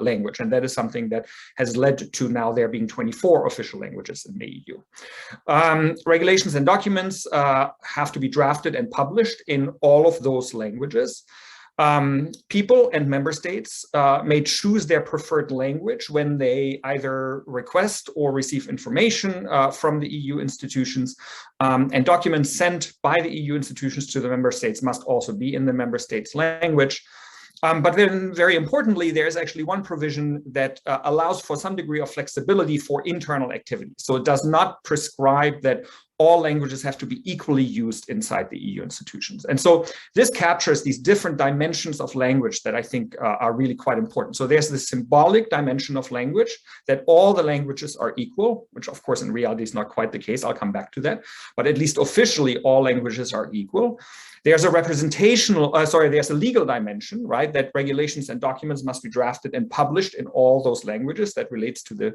language. And that is something that has led to now there being 24 official languages in the EU. Regulations and documents have to be drafted and published in all of those languages. People and member states may choose their preferred language when they either request or receive information from the EU institutions, and documents sent by the EU institutions to the member states must also be in the member states' language. But then, very importantly, there's actually one provision that allows for some degree of flexibility for internal activities. So it does not prescribe that all languages have to be equally used inside the EU institutions. And so this captures these different dimensions of language that I think are really quite important. So there's the symbolic dimension of language, that all the languages are equal, which of course in reality is not quite the case. I'll come back to that. But at least officially, all languages are equal. There's a there's a legal dimension, right? That regulations and documents must be drafted and published in all those languages. That relates to the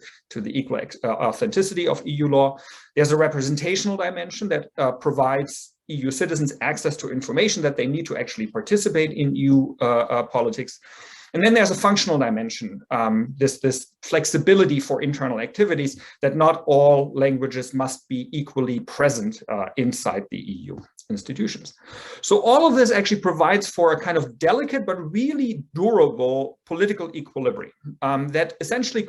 equal authenticity of EU law. There's a representational dimension that provides EU citizens access to information that they need to actually participate in EU politics. And then there's a functional dimension, this flexibility for internal activities, that not all languages must be equally present inside the EU institutions. So all of this actually provides for a kind of delicate but really durable political equilibrium that essentially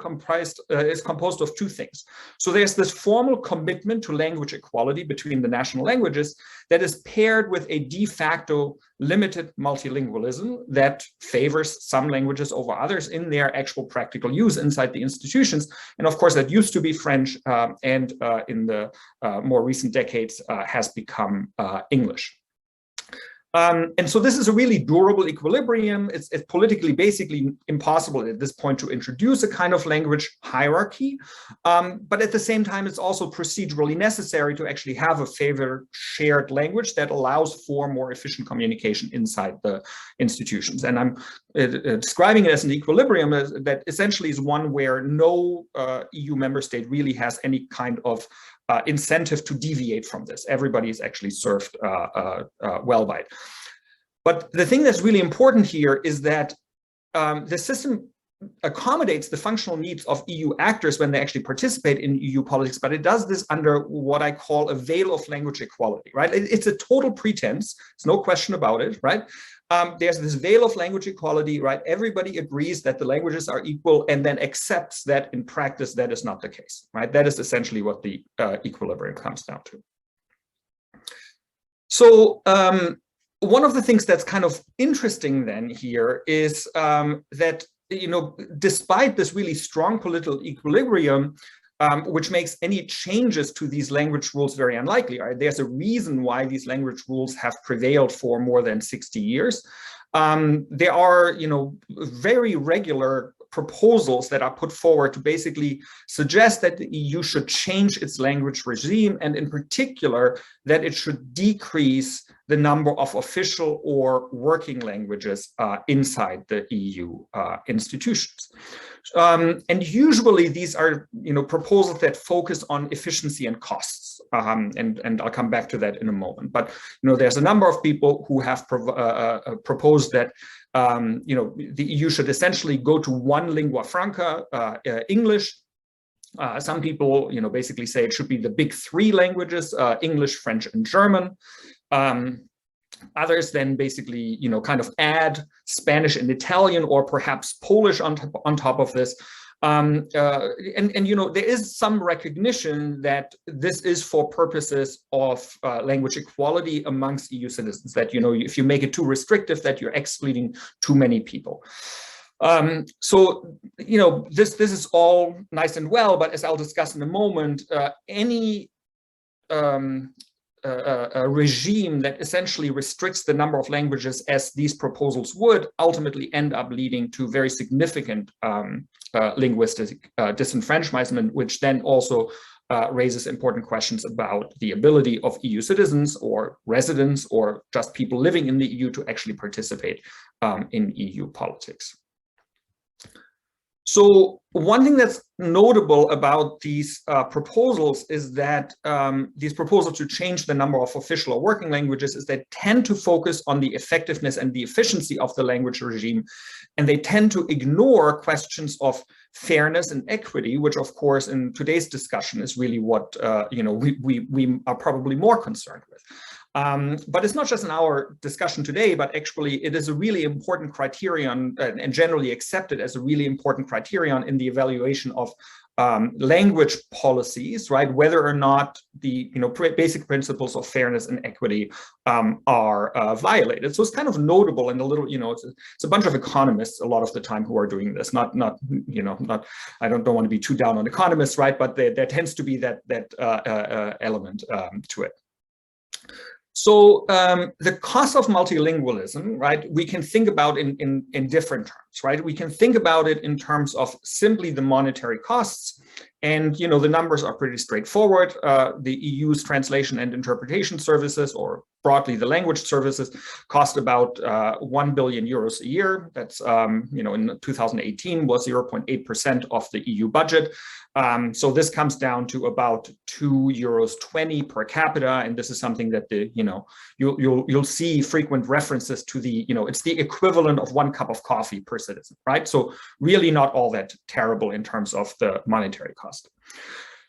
is composed of two things. So there's this formal commitment to language equality between the national languages that is paired with a de facto limited multilingualism that favors some languages over others in their actual practical use inside the institutions. And of course, that used to be French and in the more recent decades has become English. And so this is a really durable equilibrium. It's politically basically impossible at this point to introduce a kind of language hierarchy. But at the same time, it's also procedurally necessary to actually have a favored shared language that allows for more efficient communication inside the institutions. And I'm describing it as an equilibrium that essentially is one where no EU member state really has any kind of incentive to deviate from this. Everybody is actually served well by it. But the thing that's really important here is that the system accommodates the functional needs of EU actors when they actually participate in EU politics, but it does this under what I call a veil of language equality, right? It's a total pretense, there's no question about it, right? There's this veil of language equality, right? Everybody agrees that the languages are equal and then accepts that in practice that is not the case, right? That is essentially what the equilibrium comes down to. So one of the things that's kind of interesting then here is that, you know, despite this really strong political equilibrium, which makes any changes to these language rules very unlikely. Right? There's a reason why these language rules have prevailed for more than 60 years. There are, you know, very regular proposals that are put forward to basically suggest that the EU should change its language regime, and in particular, that it should decrease the number of official or working languages inside the EU institutions. And usually these are, you know, proposals that focus on efficiency and costs. And I'll come back to that in a moment. But, you know, there's a number of people who have proposed that, you know, the EU should essentially go to one lingua franca, English. Some people, you know, basically say it should be the big three languages, English, French, and German. Others then basically, you know, kind of add Spanish and Italian, or perhaps Polish on top of this. And you know, there is some recognition that this is for purposes of language equality amongst EU citizens, that, you know, if you make it too restrictive, that you're excluding too many people. So, you know, this is all nice and well, but as I'll discuss in a moment, any a regime that essentially restricts the number of languages, as these proposals would, ultimately end up leading to very significant linguistic disenfranchisement, which then also raises important questions about the ability of EU citizens or residents or just people living in the EU to actually participate in EU politics. So one thing that's notable about these proposals is that these proposals to change the number of official or working languages is they tend to focus on the effectiveness and the efficiency of the language regime, and they tend to ignore questions of fairness and equity, which of course in today's discussion is really what you know, we are probably more concerned with. But it's not just in our discussion today, but actually it is a really important criterion and generally accepted as a really important criterion in the evaluation of language policies, right? Whether or not the basic principles of fairness and equity are violated. So it's kind of notable and a little, it's a bunch of economists a lot of the time who are doing this. Not I don't want to be too down on economists, right? But there tends to be that element to it. So the cost of multilingualism, right, we can think about in different terms, right? We can think about it in terms of simply the monetary costs. And, the numbers are pretty straightforward. The EU's translation and interpretation services, or broadly the language services, cost about 1 billion euros a year. That's, in 2018 was 0.8% of the EU budget. So this comes down to about €2.20 per capita, and this is something that you'll see frequent references to the it's the equivalent of 1 cup of coffee per citizen, right? So really not all that terrible in terms of the monetary cost.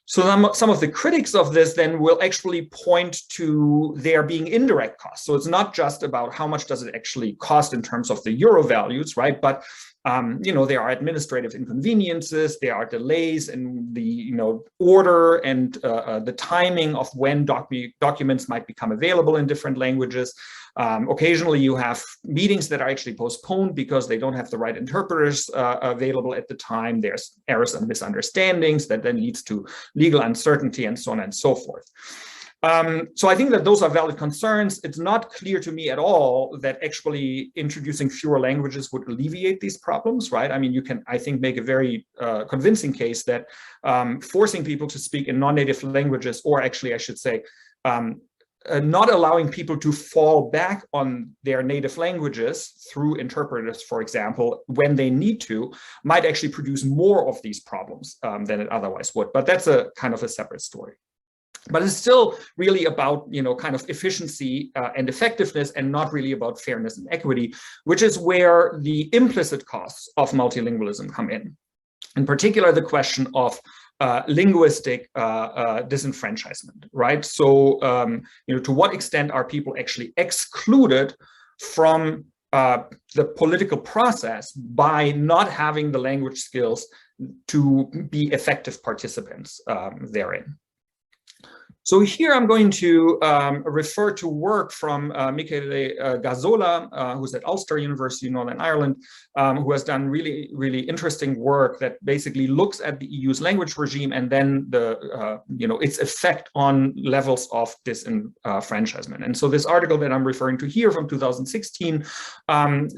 So some of the critics of this then will actually point to there being indirect costs. So it's not just about how much does it actually cost in terms of the euro values, right? But there are administrative inconveniences, there are delays in the order and the timing of when documents might become available in different languages. Occasionally you have meetings that are actually postponed because they don't have the right interpreters available at the time. There's errors and misunderstandings that then leads to legal uncertainty and so on and so forth. So I think that those are valid concerns. It's not clear to me at all that actually introducing fewer languages would alleviate these problems, right? I mean, you can, I think, make a very convincing case that forcing people to speak in non-native languages, or actually I should say, not allowing people to fall back on their native languages through interpreters, for example, when they need to, might actually produce more of these problems than it otherwise would. But that's a kind of a separate story. But it's still really about, kind of efficiency and effectiveness, and not really about fairness and equity, which is where the implicit costs of multilingualism come in. In particular, the question of linguistic disenfranchisement, right? So, to what extent are people actually excluded from the political process by not having the language skills to be effective participants therein? So here I'm going to refer to work from Michele Gazzola, who's at Ulster University in Northern Ireland, who has done really, really interesting work that basically looks at the EU's language regime and then the, its effect on levels of disenfranchisement. And so this article that I'm referring to here from 2016,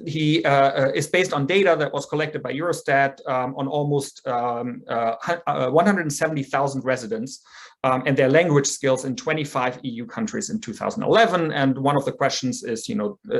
he is based on data that was collected by Eurostat on almost 170,000 residents and their language skills in 25 EU countries in 2011. And one of the questions is,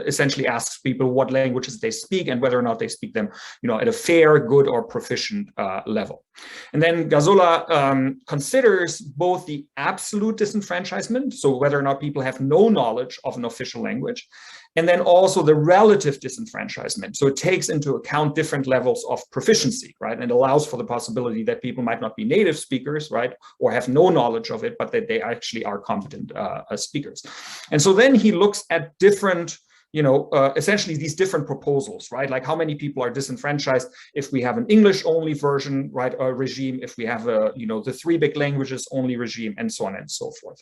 essentially asks people what languages they speak and whether or not they speak them, at a fair, good, or proficient level. And then Gazzola considers both the absolute disenfranchisement, so whether or not people have no knowledge of an official language, and then also the relative disenfranchisement. So it takes into account different levels of proficiency, right? And allows for the possibility that people might not be native speakers, right? Or have no knowledge of it, but that they actually are competent speakers. And so then he looks at different, essentially these different proposals, right? Like how many people are disenfranchised if we have an English only version, right? Or regime, if we have the 3 big languages only regime, and so on and so forth.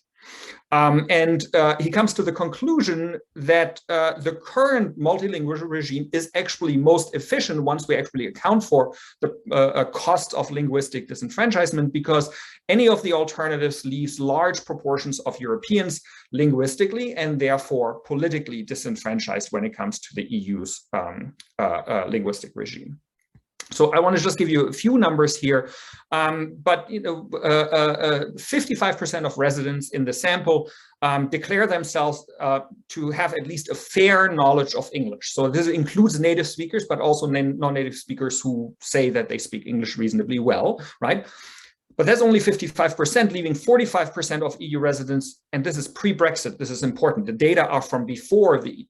And he comes to the conclusion that the current multilingual regime is actually most efficient once we actually account for the cost of linguistic disenfranchisement, because any of the alternatives leaves large proportions of Europeans linguistically and therefore politically disenfranchised when it comes to the EU's linguistic regime. So I want to just give you a few numbers here, but 55% of residents in the sample declare themselves to have at least a fair knowledge of English. So this includes native speakers, but also non-native speakers who say that they speak English reasonably well, right? But that's only 55%, leaving 45% of EU residents, and this is pre-Brexit. This is important. The data are from before the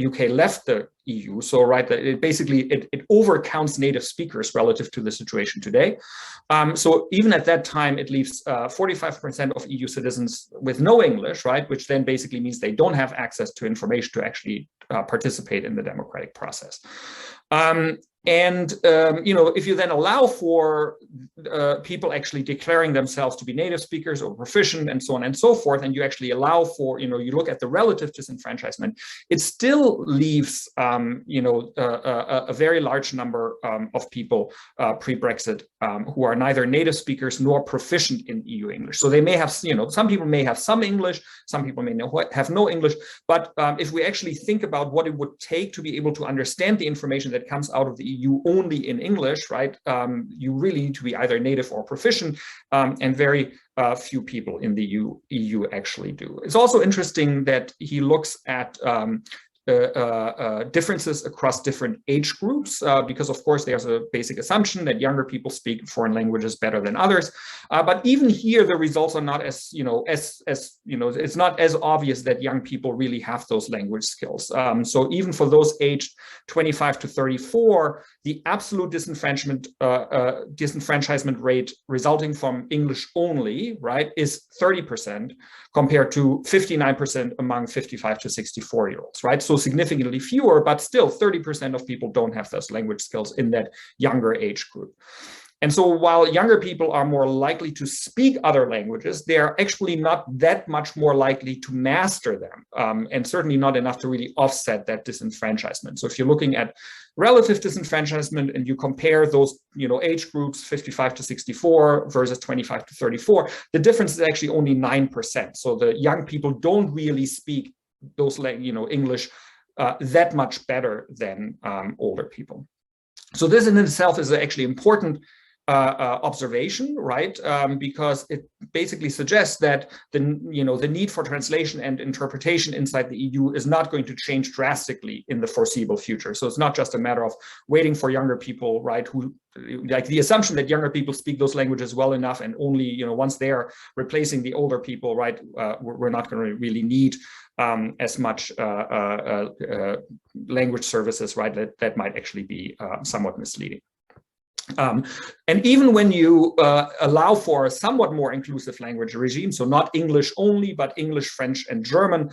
UK left the EU. So, right, it basically overcounts native speakers relative to the situation today. So even at that time, it leaves 45% of EU citizens with no English, right, which then basically means they don't have access to information to actually participate in the democratic process. You know, if you then allow for people actually declaring themselves to be native speakers or proficient and so on and so forth, and you actually allow for, you know, you look at the relative disenfranchisement, it still leaves, you know, a very large number of people pre-Brexit who are neither native speakers nor proficient in EU English. So they may have, you know, some people may have some English, some people may have no English, but if we actually think about what it would take to be able to understand the information that comes out of the EU only in English, right? You really need to be either native or proficient, and very few people in the EU actually do. It's also interesting that he looks at differences across different age groups, because of course there's a basic assumption that younger people speak foreign languages better than others. But even here, the results are not as, you know, it's not as obvious that young people really have those language skills. So even for those aged 25 to 34, the absolute disenfranchisement rate resulting from English only, right, is 30% compared to 59% among 55 to 64-year-olds, right? So significantly fewer, but still 30% of people don't have those language skills in that younger age group. And so while younger people are more likely to speak other languages, they are actually not that much more likely to master them, and certainly not enough to really offset that disenfranchisement. So if you're looking at relative disenfranchisement and you compare those, you know, age groups 55 to 64 versus 25 to 34, the difference is actually only 9%. So the young people don't really speak those, you know, English that much better than older people. So this in itself is actually important observation, right? Because it basically suggests that the need for translation and interpretation inside the EU is not going to change drastically in the foreseeable future. So it's not just a matter of waiting for younger people, right? Who, like, the assumption that younger people speak those languages well enough, and only, you know, once they're replacing the older people, right? We're not going to really need as much language services, right? That might actually be somewhat misleading. And even when you allow for a somewhat more inclusive language regime, so not English only, but English, French, and German,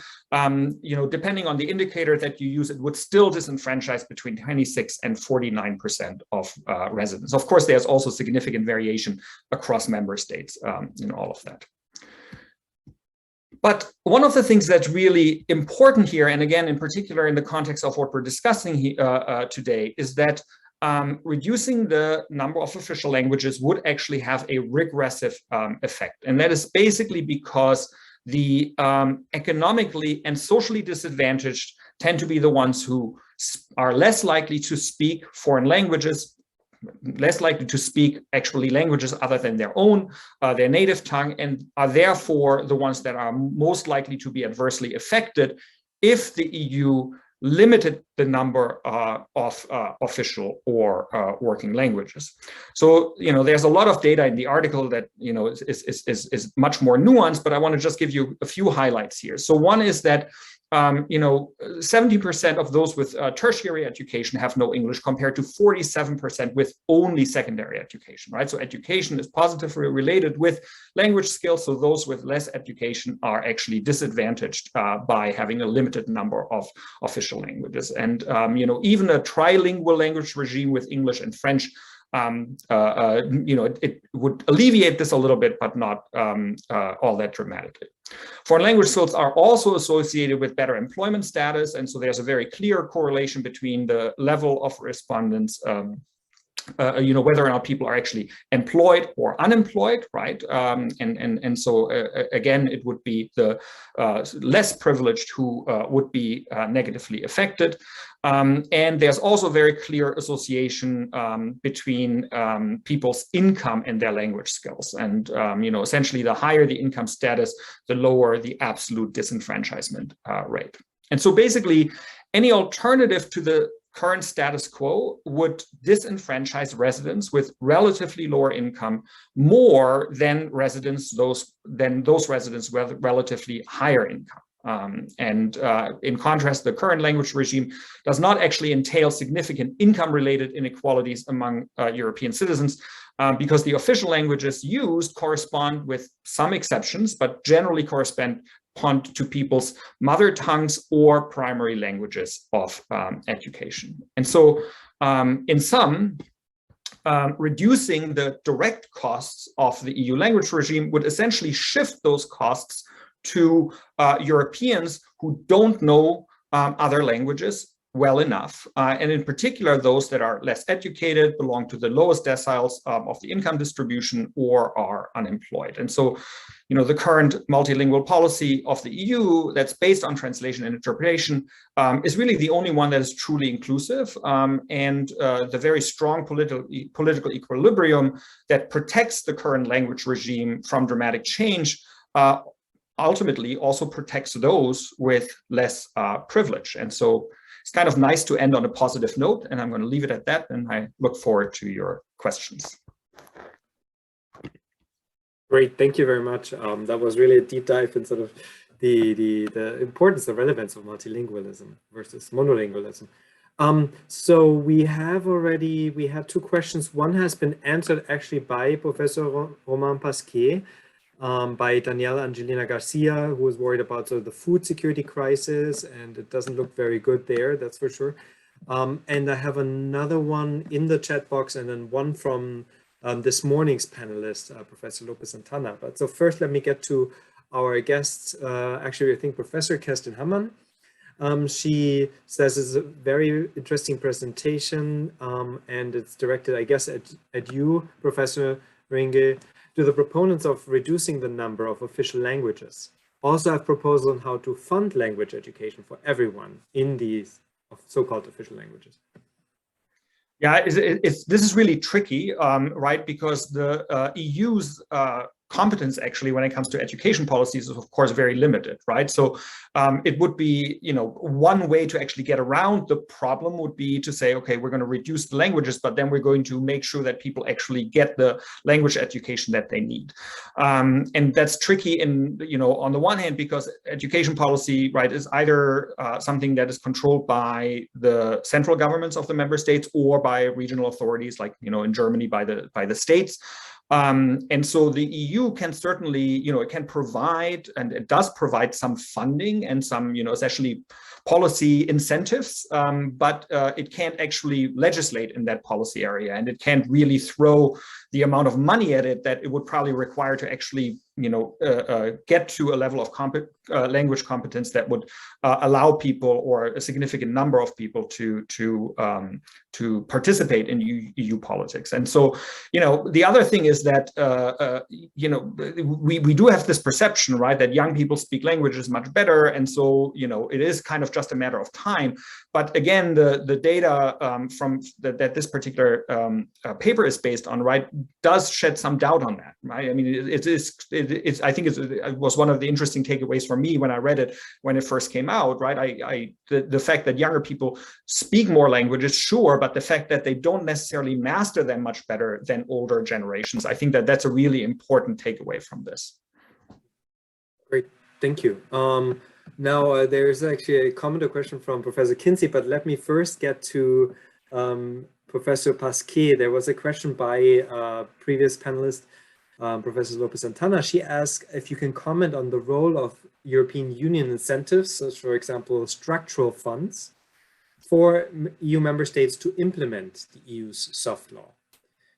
you know, depending on the indicator that you use, it would still disenfranchise between 26 and 49% of residents. Of course, there's also significant variation across member states in all of that. But one of the things that's really important here, and again, in particular in the context of what we're discussing today, is that reducing the number of official languages would actually have a regressive effect. And that is basically because the economically and socially disadvantaged tend to be the ones who are less likely to speak foreign languages, less likely to speak actually languages other than their own, their native tongue, and are therefore the ones that are most likely to be adversely affected if the EU limited the number of official or working languages. So, you know, there's a lot of data in the article that, you know, is much more nuanced, but I want to just give you a few highlights here. So one is that, you know, 70% of those with tertiary education have no English, compared to 47% with only secondary education, right? So education is positively related with language skills. So those with less education are actually disadvantaged by having a limited number of official languages. And, you know, even a trilingual language regime with English and French, you know, it would alleviate this a little bit, but not all that dramatically. Foreign language skills are also associated with better employment status. And so there's a very clear correlation between the level of respondents, you know, whether or not people are actually employed or unemployed, right? And so again, it would be the less privileged who would be negatively affected. And there's also very clear association between people's income and their language skills. And, you know, essentially the higher the income status, the lower the absolute disenfranchisement rate. And so basically any alternative to the current status quo would disenfranchise residents with relatively lower income more than those residents with relatively higher income. In contrast, the current language regime does not actually entail significant income-related inequalities among European citizens, because the official languages used correspond, with some exceptions, but generally correspond to people's mother tongues or primary languages of education. And so, in sum, reducing the direct costs of the EU language regime would essentially shift those costs to Europeans who don't know other languages well enough, and in particular those that are less educated, belong to the lowest deciles of the income distribution, or are unemployed. And so, the current multilingual policy of the EU that's based on translation and interpretation is really the only one that is truly inclusive, and the very strong political equilibrium that protects the current language regime from dramatic change ultimately also protects those with less privilege. And so it's kind of nice to end on a positive note, and I'm going to leave it at that, and I look forward to your questions. Great, thank you very much. That was really a deep dive in sort of the importance, the relevance of multilingualism versus monolingualism. So we had two questions. One has been answered actually by Professor Romain Pasquier, by Daniela Angelina Garcia, who was worried about sort of the food security crisis, and it doesn't look very good there, that's for sure. And I have another one in the chat box, and then one from this morning's panelist, Professor Lopez-Santana. But so first, let me get to our guests. Actually, I think Professor Kerstin Hammann. She says it's a very interesting presentation, and it's directed, I guess, at you, Professor Ringe. Do the proponents of reducing the number of official languages also have proposals on how to fund language education for everyone in these so-called official languages? Yeah, this is really tricky, right? Because the EU's competence actually when it comes to education policies is of course very limited, right? So it would be, one way to actually get around the problem would be to say, okay, we're going to reduce the languages, but then we're going to make sure that people actually get the language education that they need. And that's tricky on the one hand, because education policy, right, is either something that is controlled by the central governments of the member states or by regional authorities, like, in Germany by the states. And so the EU can certainly, it can provide, and it does provide, some funding and some, essentially policy incentives, but it can't actually legislate in that policy area, and it can't really throw the amount of money at it that it would probably require to actually, get to a level of language competence that would allow people, or a significant number of people, to participate in EU politics. And so, the other thing is that, we do have this perception, right, that young people speak languages much better, and so, it is kind of just a matter of time. But again, the data from that this particular paper is based on, right, does shed some doubt on that, right? I mean, I think it was one of the interesting takeaways for me when I read it when it first came out, right? The fact that younger people speak more languages, sure, but the fact that they don't necessarily master them much better than older generations, I think that that's a really important takeaway from this. Great, thank you. Now there's actually a comment or question from Professor Kinsey, but let me first get to Professor Pasquier. There was a question by a previous panelist, Professor Lopez-Santana. She asked if you can comment on the role of European Union incentives, so for example, structural funds, for EU member states to implement the EU's soft law.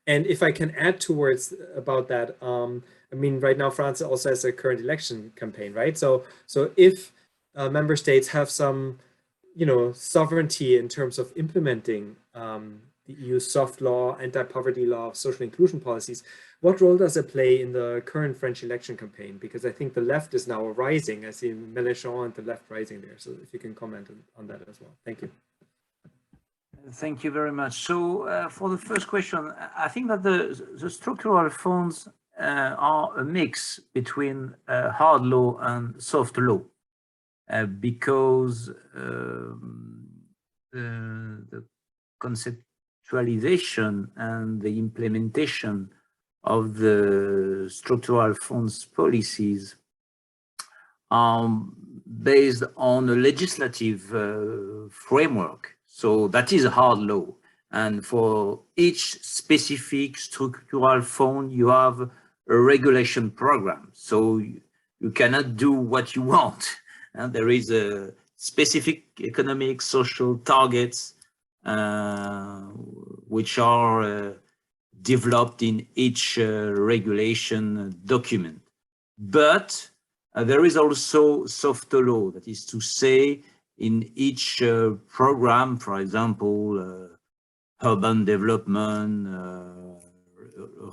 And if I can add towards about that, I mean, right now France also has a current election campaign, right? So if member states have some, sovereignty in terms of implementing the EU soft law, anti-poverty law, social inclusion policies, what role does it play in the current French election campaign? Because I think the left is now rising. I see Mélenchon and the left rising there. So if you can comment on that as well. Thank you. Thank you very much. So for the first question, I think that the structural funds are a mix between hard law and soft law, because the conceptualization and the implementation of the structural funds policies based on a legislative framework. So that is a hard law. And for each specific structural fund, you have a regulation program. So you cannot do what you want. And there is a specific economic, social targets which are developed in each regulation document. But there is also soft law, that is to say, in each program, for example, urban development,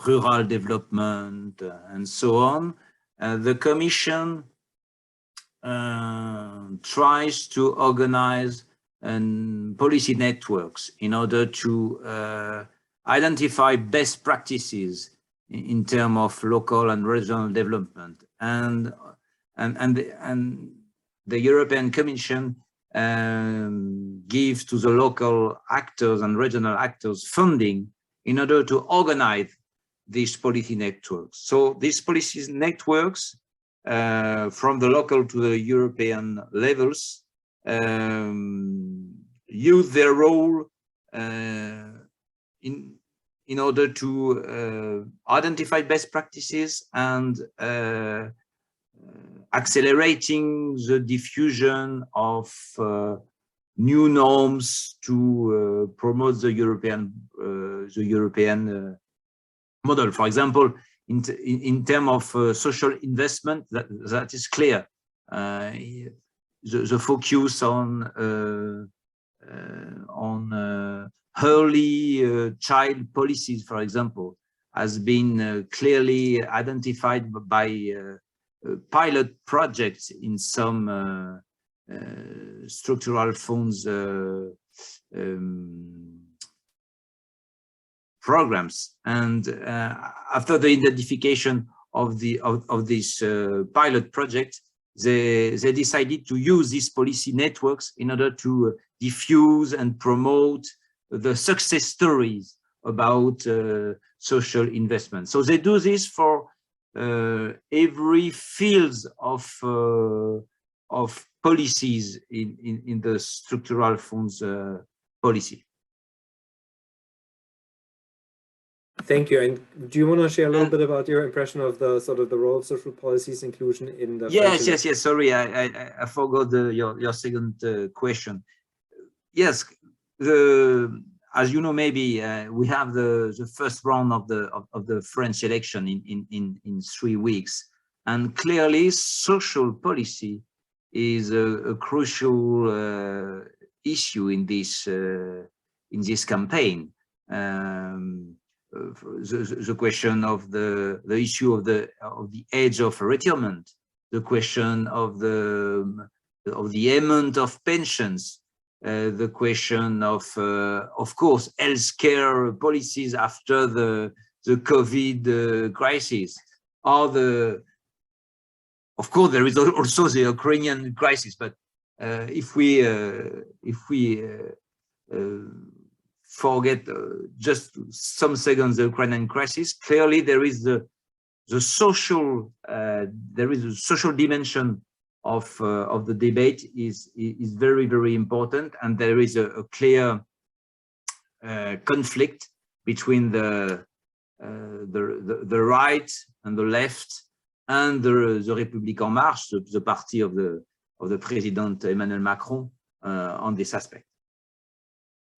rural development, and so on, the Commission tries to organize policy networks in order to identify best practices in terms of local and regional development. And the European Commission gives to the local actors and regional actors funding in order to organize these policy networks. So these policy networks from the local to the European levels use their role in order to identify best practices and accelerating the diffusion of new norms to promote the European model. For example, in terms of social investment, that is clear. The focus on early child policies, for example, has been clearly identified by pilot projects in some structural funds programs. And after the identification of this pilot project, they decided to use these policy networks in order to diffuse and promote the success stories about social investment. So they do this for every fields of policies in the structural funds policy. Thank you. And do you want to share a little bit about your impression of the sort of the role of social policies inclusion in the? Yes. Sorry, I forgot your second question. Yes, as you know, maybe we have the first round of the French election in 3 weeks, and clearly social policy is a crucial issue in this campaign. The question of the issue of the age of retirement, the question of the amount of pensions, the question of course healthcare policies after the COVID crisis, of course there is also the Ukrainian crisis. But if we forget just some seconds the Ukrainian crisis, clearly there is the social dimension of the debate is very, very important, and there is a clear conflict between the right and the left and the République en Marche, the party of the President Emmanuel Macron, on this aspect.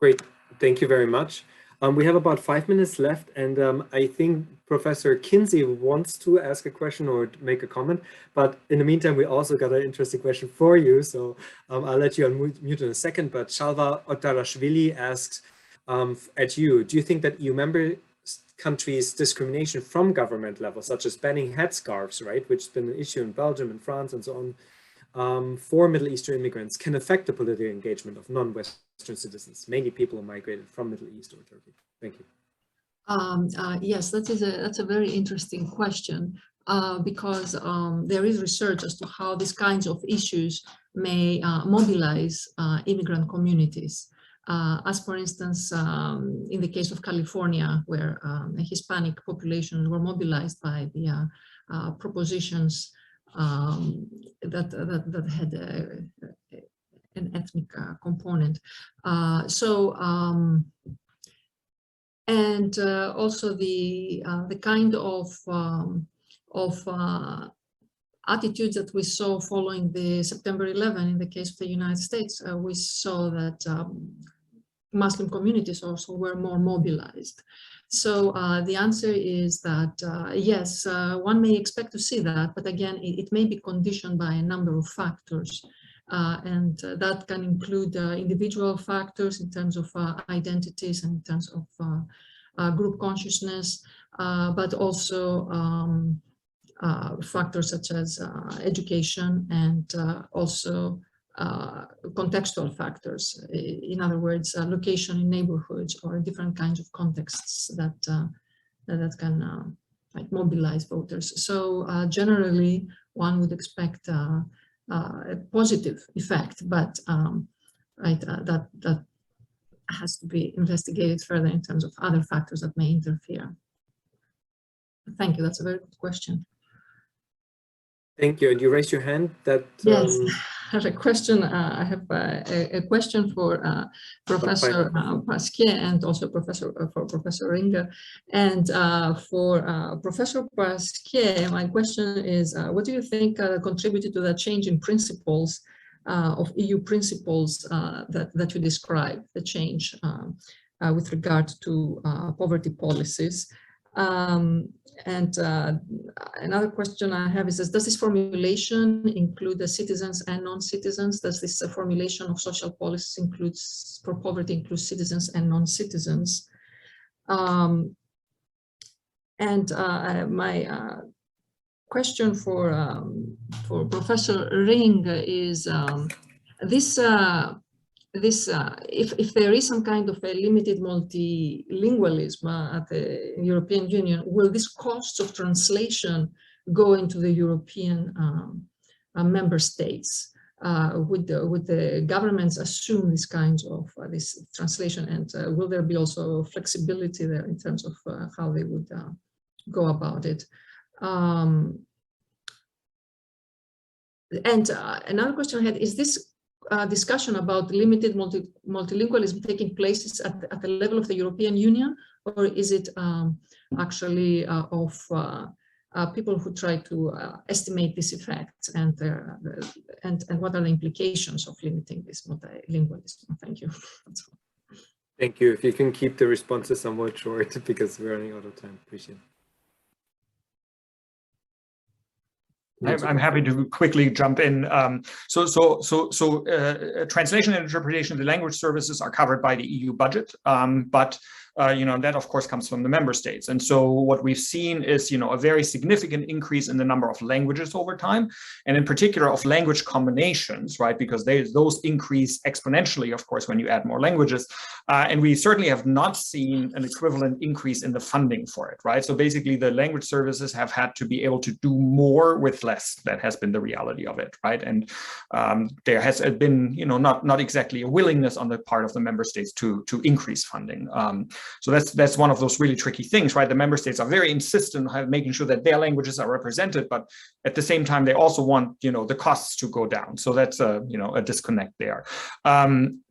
Great. Thank you very much. We have about 5 minutes left, and I think Professor Kinsey wants to ask a question or make a comment, but in the meantime, we also got an interesting question for you, so I'll let you unmute in a second. But Shalva Otarashvili asks at you, do you think that EU member countries' discrimination from government level, such as banning headscarves, right, which has been an issue in Belgium and France and so on, for Middle Eastern immigrants, can affect the political engagement of non-Western citizens, mainly people who migrated from Middle East or Turkey? Thank you. Yes, that's a very interesting question, because there is research as to how these kinds of issues may mobilize immigrant communities. as for instance, in the case of California, where a Hispanic population were mobilized by the propositions that had an ethnic component. And also the kind of attitudes that we saw following the September 11 in the case of the United States, we saw that Muslim communities also were more mobilized. So the answer is that yes, one may expect to see that, but again, it may be conditioned by a number of factors. And that can include individual factors in terms of identities and in terms of group consciousness, but also factors such as education and also contextual factors. In other words, location in neighborhoods or different kinds of contexts that can like mobilize voters. So generally, one would expect a positive effect, but that has to be investigated further in terms of other factors that may interfere. Thank you. That's a very good question. Thank you. And you raised your hand. That yes, I have a question. I have a question for Professor Pasquier and also Professor Ringer. And for Professor Pasquier, my question is: what do you think contributed to the change in principles of EU principles that you describe, the change with regard to poverty policies? And another question I have is, does this formulation include the citizens and non-citizens? Does this formulation of social policies includes, for poverty, includes citizens and non-citizens? My question for Professor Ring is if there is some kind of a limited multilingualism at the European Union, will these costs of translation go into the European member states? Would the governments assume these kinds of this translation, and will there be also flexibility there in terms of how they would go about it? Another question I had is this discussion about limited multilingualism taking place at the level of the European Union, or is it actually of people who try to estimate this effect, and what are the implications of limiting this multilingualism? Thank you. Thank you. If you can keep the responses somewhat short, because we're running out of time. Appreciate it. I'm happy to quickly jump in. Translation and interpretation of the language services are covered by the EU budget, but that of course comes from the member states. And so what we've seen is, a very significant increase in the number of languages over time, and in particular of language combinations, right? Because those increase exponentially, of course, when you add more languages. And we certainly have not seen an equivalent increase in the funding for it, right? So basically the language services have had to be able to do more with less. That has been the reality of it, right? And there has been, not exactly a willingness on the part of the member states to increase funding. So that's one of those really tricky things, right? The member states are very insistent on making sure that their languages are represented, but at the same time, they also want, the costs to go down. So that's a disconnect there.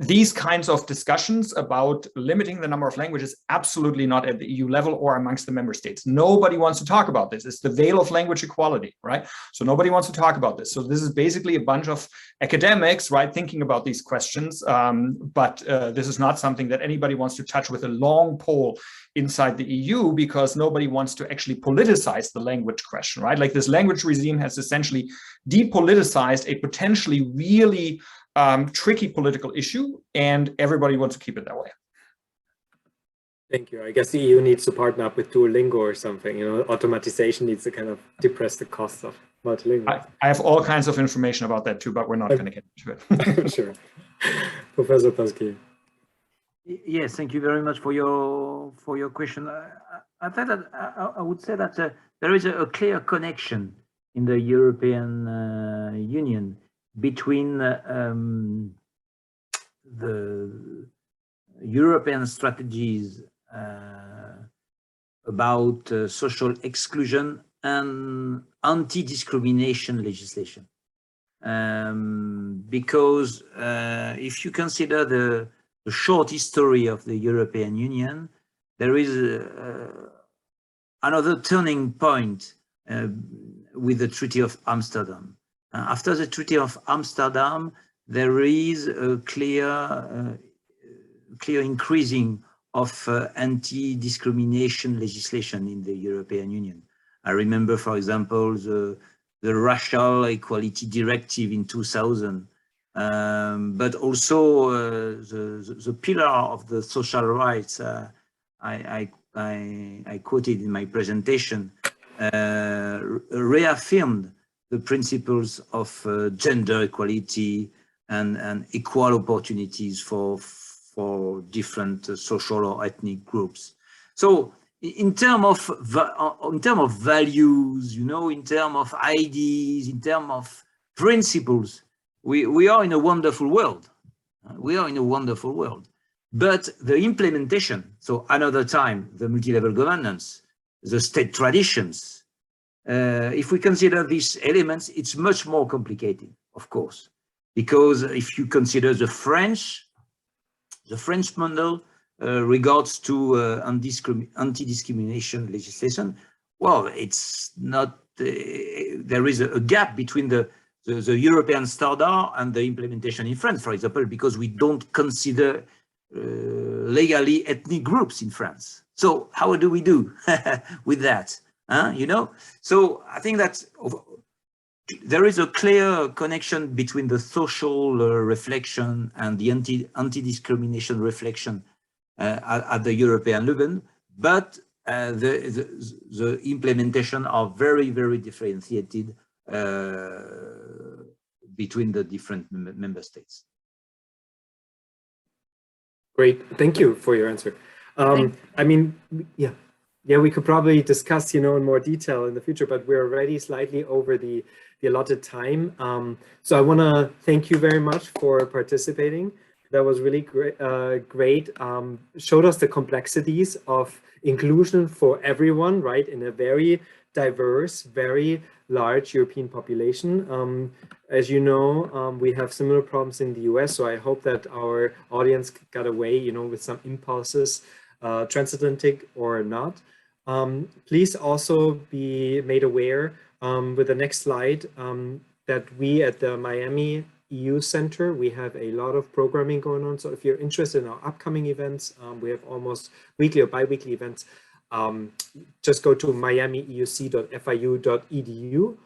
These kinds of discussions about limiting the number of languages, absolutely not at the EU level or amongst the member states. Nobody wants to talk about this. It's the veil of language equality, right? So nobody wants to talk about this. So this is basically a bunch of academics, right, thinking about these questions. But this is not something that anybody wants to touch with a long pole inside the EU, because nobody wants to actually politicize the language question, right? Like this language regime has essentially depoliticized a potentially really tricky political issue, and everybody wants to keep it that way. Thank you. I guess the EU needs to partner up with Duolingo or something. Automatization needs to kind of depress the costs of multilingual. I have all kinds of information about that too, but we're not going to get into it. Sure. Professor Pasquier. Yes, thank you very much for your question. I think that I would say that there is a clear connection in the European Union between the European strategies about social exclusion and anti-discrimination legislation. Because if you consider the short history of the European Union, there is another turning point with the Treaty of Amsterdam. After the Treaty of Amsterdam, there is a clear increasing of anti-discrimination legislation in the European Union. I remember, for example, the Racial Equality Directive in 2000, but also the pillar of the social rights I quoted in my presentation reaffirmed the principles of gender equality and equal opportunities for different social or ethnic groups. So in terms of values, you know, in terms of ideas, in terms of principles, we are in a wonderful world. We are in a wonderful world. But the implementation, so another time, the multi-level governance, the state traditions, if we consider these elements, it's much more complicated, of course, because if you consider the French model regards to anti-discrimination legislation, well, it's not, there is a gap between the European standard and the implementation in France, for example, because we don't consider legally ethnic groups in France. So how do we do with that? You know, so I think that there is a clear connection between the social reflection and the anti-discrimination reflection at the European level, but the implementation are very, very differentiated between the different member states. Great, thank you for your answer. I mean, yeah, we could probably discuss, you know, in more detail in the future, but we're already slightly over the allotted time. So I want to thank you very much for participating. That was really great. Showed us the complexities of inclusion for everyone, right, in a very diverse, very large European population. As you know, we have similar problems in the US, so I hope that our audience got away, you know, with some impulses, transatlantic or not. Please also be made aware with the next slide that we at the Miami EU Center, we have a lot of programming going on. So if you're interested in our upcoming events, we have almost weekly or bi-weekly events. Just go to miamieuc.fiu.edu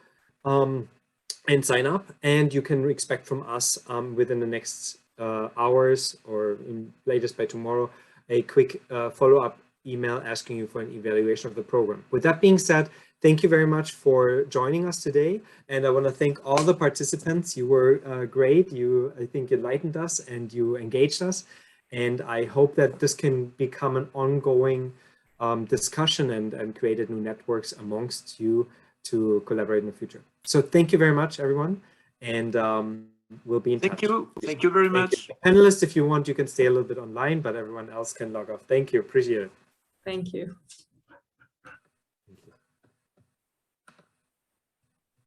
and sign up, and you can expect from us within the next hours or latest by tomorrow a quick follow-up email asking you for an evaluation of the program. With that being said, thank you very much for joining us today, and I want to thank all the participants. You were great. I think enlightened us and you engaged us, and I hope that this can become an ongoing discussion and created new networks amongst you to collaborate in the future. So thank you very much, everyone, and we'll be in touch. Thank you very much. Panelists, if you want, you can stay a little bit online, but everyone else can log off. Thank you, appreciate it. Thank you.